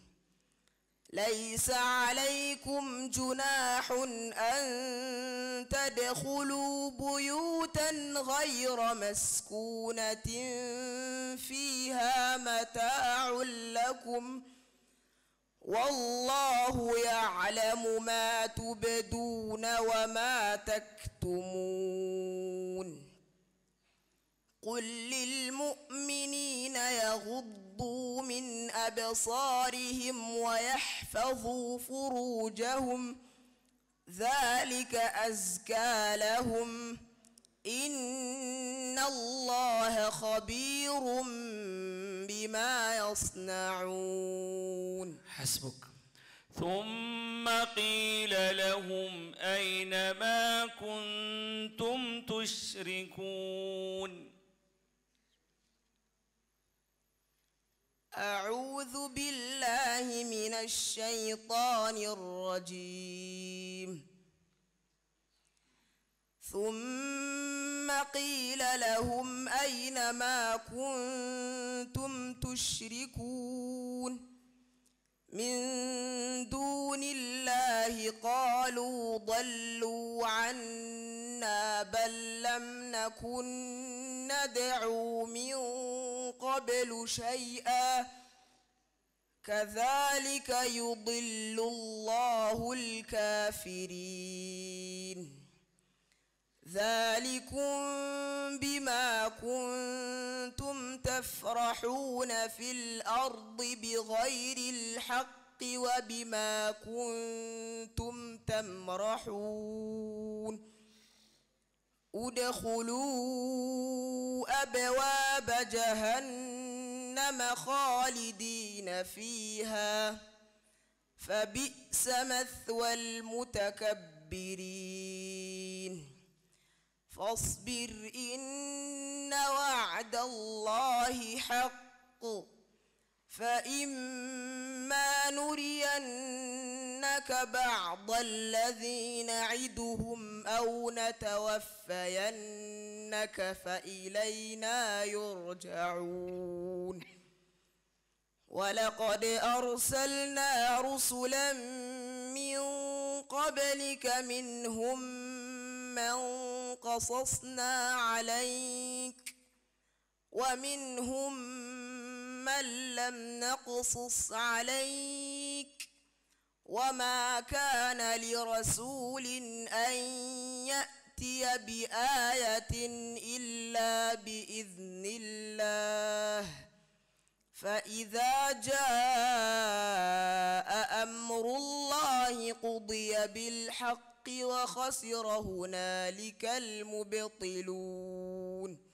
ليس عليكم جناح أن تدخلوا بيوتا غير مسكونة فيها متاع لكم والله يعلم ما تبدون وما تكتمون. قل للمؤمنين يغضوا من أبصارهم ويحفظوا فروجهم ذلك أزكى لهم إن الله خبير بما يصنعون. حسبك. ثم قيل لهم أين ما كنتم تشركون. أعوذ بالله من الشيطان الرجيم. ثم قيل لهم أين ما كنتم تشركون من دون الله قالوا ضلوا عنا بل لم نكن ندعو من قبل شيئا كذلك يضل الله الكافرين. ذلكم بما كنتم تفرحون في الأرض بغير الحق وبما كنتم تمرحون. ادخلوا أبواب جهنم خالدين فيها فبئس مثوى المتكبرين. فاصبر إن وعد الله حق فإما نرينك بعض الذي نعدهم أو نتوفينك فإلينا يرجعون. ولقد أرسلنا رسلا من قبلك منهم من قصصنا عليك ومنهم من لم نقصص عليك وما كان لرسول أن يأتي بآية إلا بإذن الله فإذا جاء أمر الله قضي بالحق وخسر هنالك المبطلون.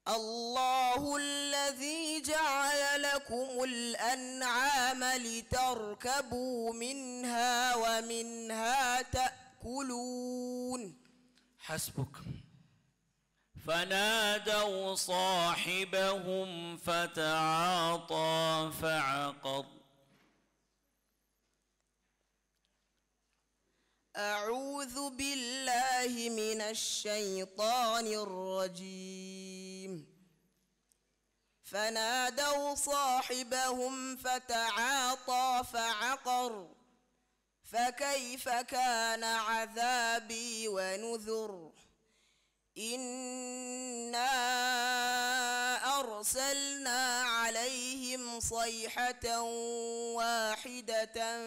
الله الذي جعل لكم الأنعام لتركبوا منها ومنها تأكلون. حسبك. فنادوا صاحبهم فتعاطى فعقر. أعوذ بالله من الشيطان الرجيم. فنادوا صاحبهم فتعاطى فعقر فكيف كان عذابي ونذر. إنا أرسلنا عليهم صيحة واحدة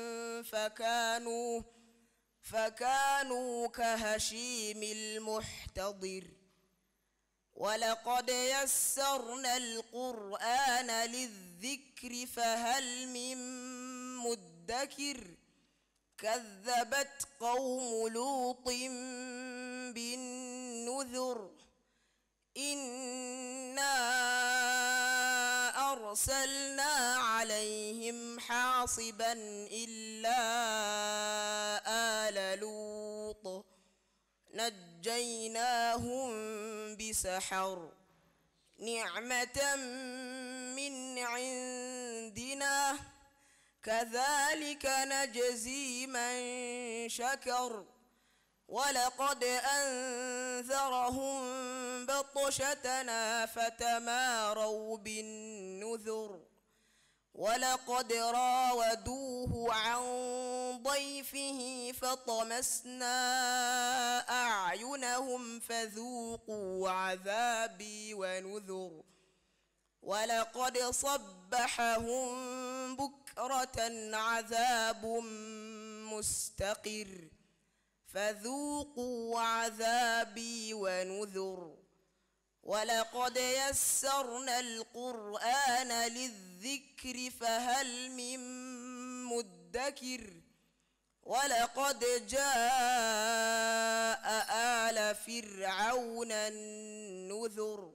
فكانوا كهشيم المحتضر. ولقد يسرنا القرآن للذكر فهل من مدكر. كذبت قوم لوط بالنذر. إنا أرسلنا عليهم حاصبا إلا آل لوط نجيناهم بسحر نعمة من عندنا كذلك نجزي من شكر. ولقد أنذرهم بطشتنا فتماروا بالنذر. ولقد راودوه عن ضيفه فطمسنا أعينهم فذوقوا عذابي ونذر. ولقد صبحهم بكرة عذاب مستقر فذوقوا عذابي ونذر. ولقد يسرنا القرآن للذكر فهل من مدكر ولقد جاء آل فرعون النذر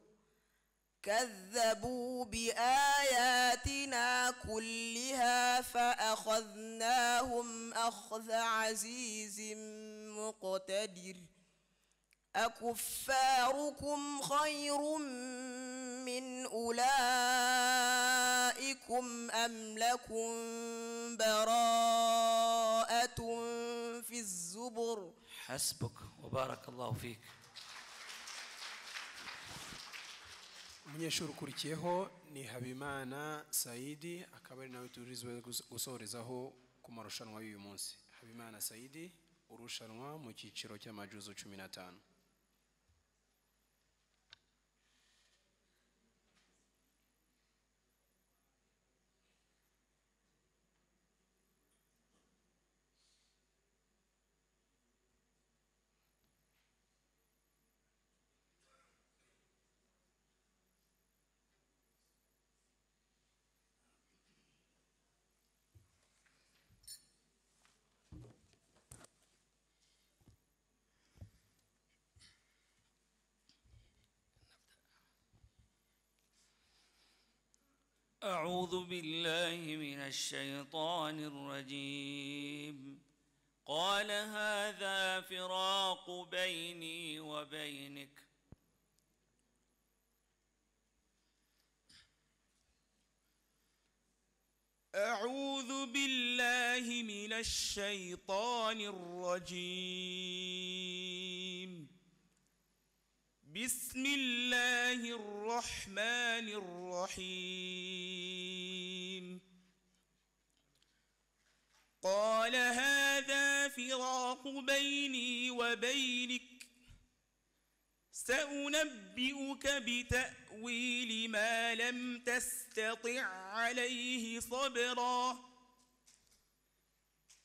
كذبوا بآياتنا كلها فأخذناهم أخذ عزيز مقتدر أكفاركم خير من أولئكم أم لكم براءة في الزبر. حسبك وبارك الله فيك. umunyeshuri ukurikiyeho ni Habimana Saidi, akaba ari nawe turizwe gusorezaho ku marushanwa y'uyu munsi. Habimana Saidi, urushanwa mu cyiciro cy'amajuzu 15. أعوذ بالله من الشيطان الرجيم. قال هذا فراق بيني وبينك أعوذ بالله من الشيطان الرجيم. بسم الله الرحمن الرحيم. قال هذا فراق بيني وبينك سأنبئك بتأويل ما لم تستطع عليه صبرا.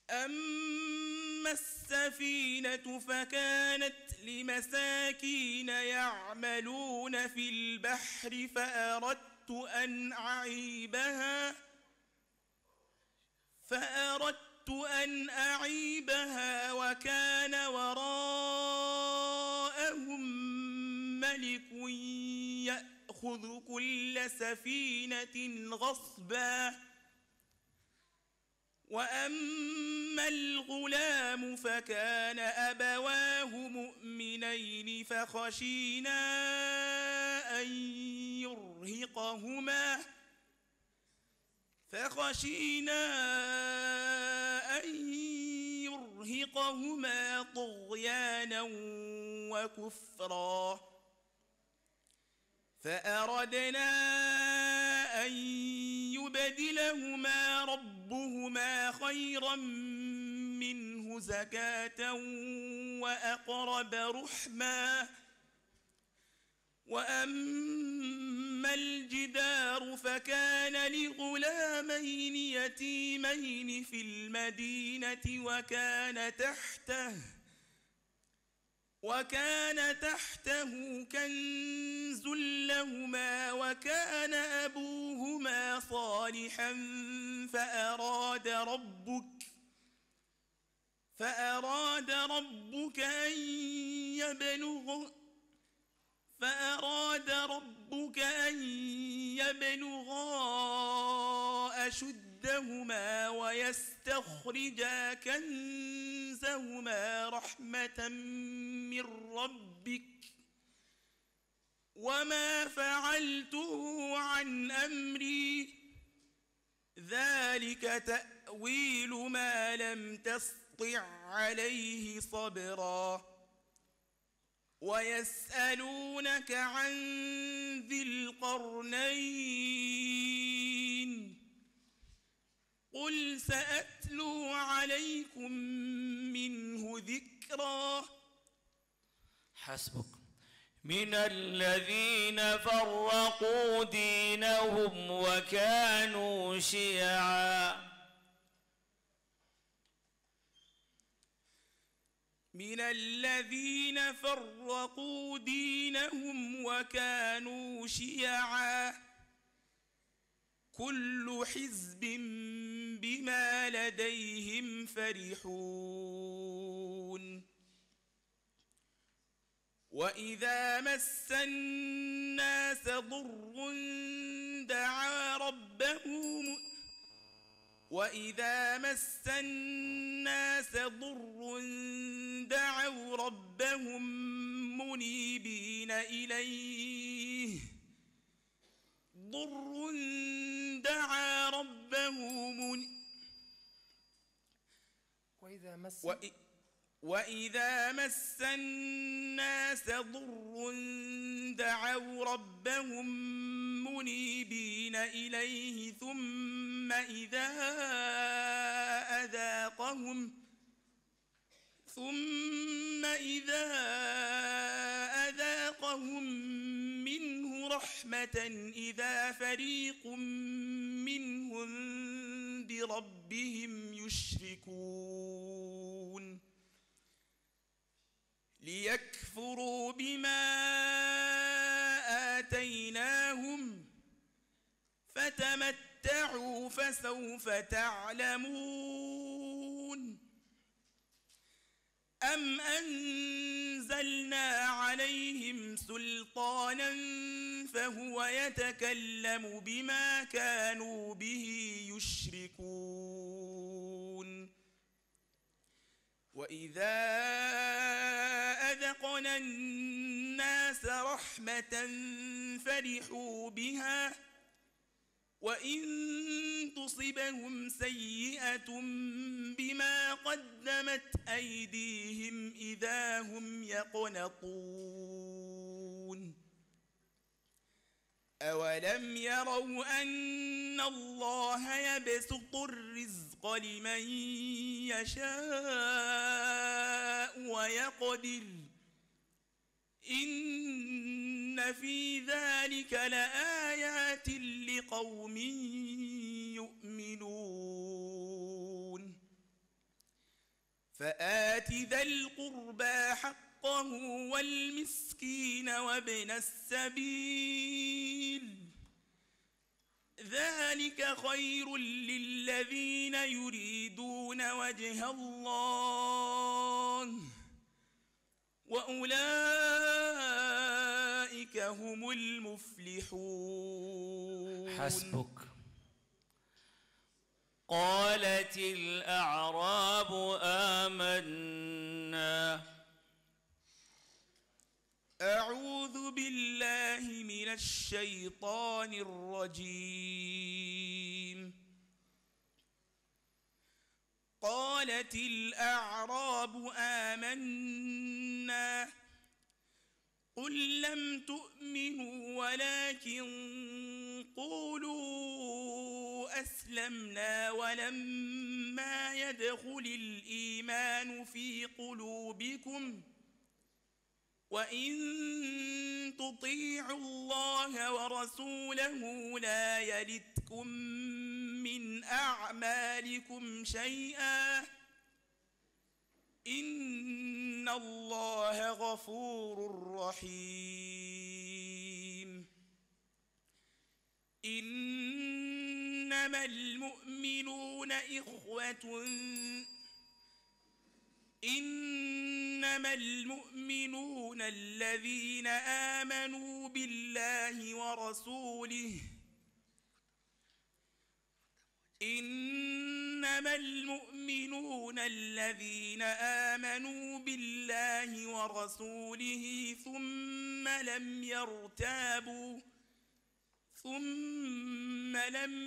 أما السفينة فكانت لمساكين يعملون في البحر فأردت أن أعيبها وكان وراءهم ملك يأخذ كل سفينة غصبا. وأما الغلام فكان أبواه مؤمنين فخشينا أن يرهقهما طغيانا وكفرا. فأردنا أن يبدلهما ربهما خيرا منه زكاة وأقرب رحما. وأما الجدار فكان لغلامين يتيمين في المدينة وكان تحته كنز لهما وكان أبوهما صالحا فأراد ربك أن يبلغا أشدهما ويستخرجا كنزهما رحمة من ربك وما فعلته عن أمري ذلك تأويل ما لم تسطع عليه صبرا. ويسألونك عن ذي القرنين قل سأتلو عليكم منه ذكرا. حسبك. من الذين فرقوا دينهم وكانوا شيعا. من الذين فرقوا دينهم وكانوا شيعا كل حزب بما لديهم فرحون وإذا مس الناس ضر دعا دعوا ربهم منيبين إليه وإذا مس الناس ضر دعوا ربهم منيبين إليه ثم إذا أذاقهم منه رحمة إذا فريق منهم بربهم يشركون ليكفروا بما آتيناهم فتمتعوا فسوف تعلمون أم أنزلنا عليهم سلطانا فهو يتكلم بما كانوا به يشركون وإذا أذقنا الناس رحمة فرحوا بها وإن تصبهم سيئة بما قدمت أيديهم إذا هم يقنطون أولم يروا أن الله يبسط الرزق لمن يشاء ويقدر إن في ذلك لآيات لقوم يؤمنون فآت ذا القربى حقه والمسكين وابن السبيل ذلك خير للذين يريدون وجه الله وأولئك هم المفلحون. حسبك. قالت الأعراب آمنا. أعوذ بالله من الشيطان الرجيم. قالت الأعراب آمنا قل لم تؤمنوا ولكن قولوا أسلمنا ولما يدخل الإيمان في قلوبكم وإن تطيعوا الله ورسوله لا يلتكم من أعمالكم شيئا إن الله غفور رحيم. إنما المؤمنون الذين آمنوا بالله ورسوله إنما المؤمنون الذين آمنوا بالله ورسوله ثم لم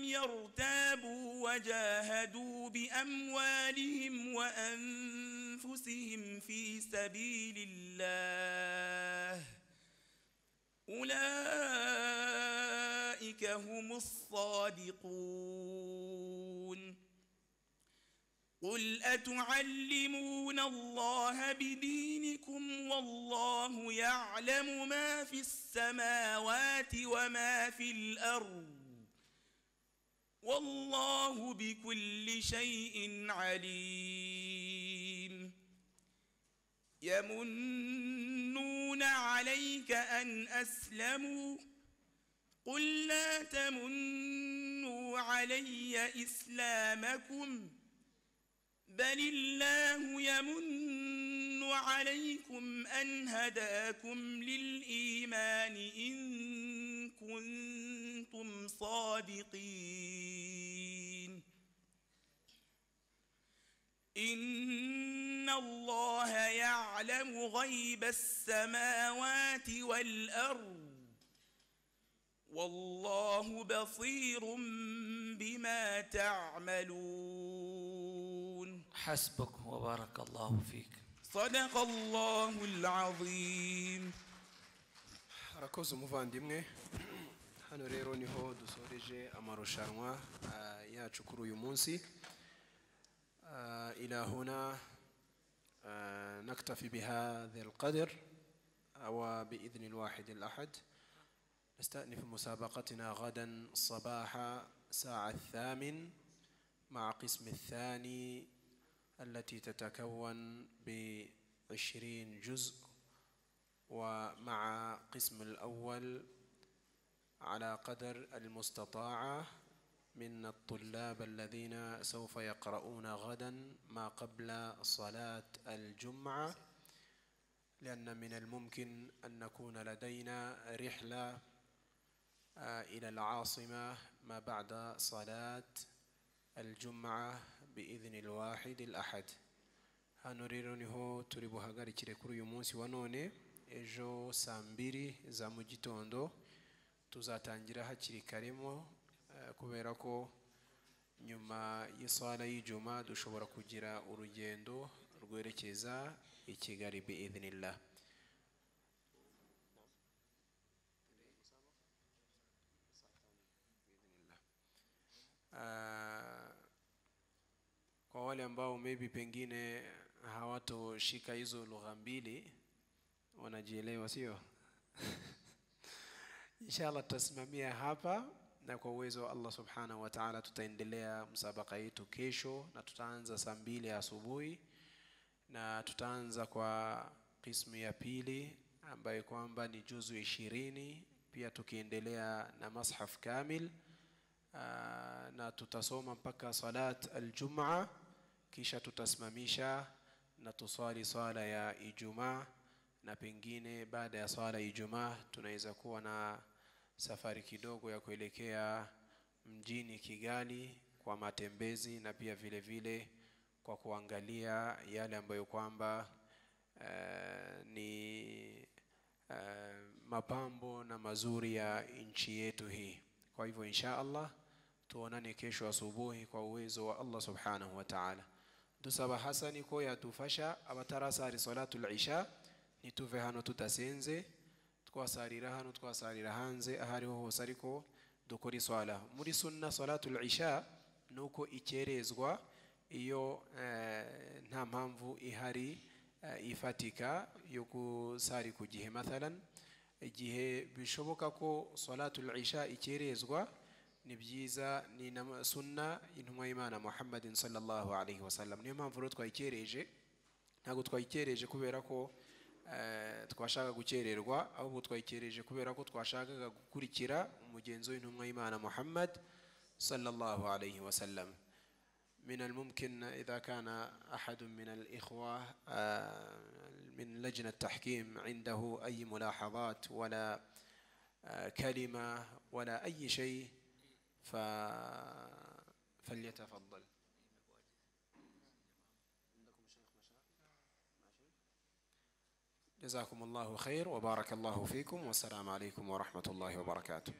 يرتابوا وجاهدوا بأموالهم وأنفسهم في سبيل الله أولئك هم الصادقون. قل أتعلمون الله بدينكم والله يعلم ما في السماوات وما في الأرض والله بكل شيء عليم. يمنون عليك أن أسلموا قل لا تمنوا علي إسلامكم بل الله يمن عليكم أن هداكم للإيمان إن كنتم صادقين إن الله يعلم غيب السماوات والأرض والله بصير بما تعملون. حسبك وبارك الله فيك. صدق الله العظيم. Arakoze umuvandimwe. Hano rero niho dusoreje amarushanwa yacu kuri uyu munsi. إلى هنا نكتفي بهذا القدر وبإذن الواحد الأحد نستأنف مسابقتنا غدا صباح ساعة 8 مع قسم الثاني التي تتكون ب20 جزء ومع قسم الأول على قدر المستطاع من الطلاب الذين سوف يقرؤون غدا ما قبل صلاة الجمعة لأن من الممكن أن نكون لدينا رحلة إلى العاصمة ما بعد صلاة الجمعة بإذن الواحد الأحد. hano rero niho turi buhagarikire kuri uyu munsi wa none. Ejo saa 2 za mu gitondo tuzatangira hakiri karemo kubera ko nyuma y'isala y'ijuma dushobora kugira urugendo rwerekeza i Kigali bi'idhnillah. Kwa wale ambao maybe pengine hawatoshika hizo lugha mbili wanajielewa sio? Inshallah tutasimamia hapa na kwa uwezo wa Allah subhanahu wa ta'ala tutaendelea msabaka yetu kesho na tutaanza saa 2 asubuhi na tutaanza kwa qismu ya pili ambayo kwamba ni juzu 20 pia tukiendelea na mashaf kamil na tutasoma mpaka salat al-jum'a kisha tutasimamisha na tusali sala ya Ijumaa na pengine baada ya sala ya Ijumaa tunaweza kuwa na safari kidogo ya kuelekea mjini Kigali kwa matembezi na pia vile vile kwa kuangalia yale ambayo kwamba ni mapambo na mazuri ya nchi yetu hii. Kwa hivyo insha Allah tuonane kesho asubuhi kwa uwezo wa Allah subhanahu wa ta'ala. Dusaba hasani ko ya tufasha abatarasari salatul isha nituve hano tutasenze twasarira hano twasarira hanze ahariho hose ariko dukora swala muri sunna salatul isha nuko ikerezwa iyo nta mpamvu ihari ifatika yo kusari ku gihe mathalan igihe bishoboka ko salatul isha ikerezwa ni byiza ni sunna intumwa y'Imana Muhammadin sallallahu alayhi wasallam. Niyo mpamvu twayikereje ntago twayikereje kubera ko twashaka gukererwa ahubwo twayikereje kubera ko twashakaga gukurikira umugenzo w'intumwa y'Imana Muhammad sallallahu alayhi wasallam. من الممكن إذا كان أحد من الإخوة من لجنة التحكيم عنده أي ملاحظات ولا كلمة ولا أي شيء فليتفضل. جزاكم الله خير وبارك الله فيكم والسلام عليكم ورحمة الله وبركاته.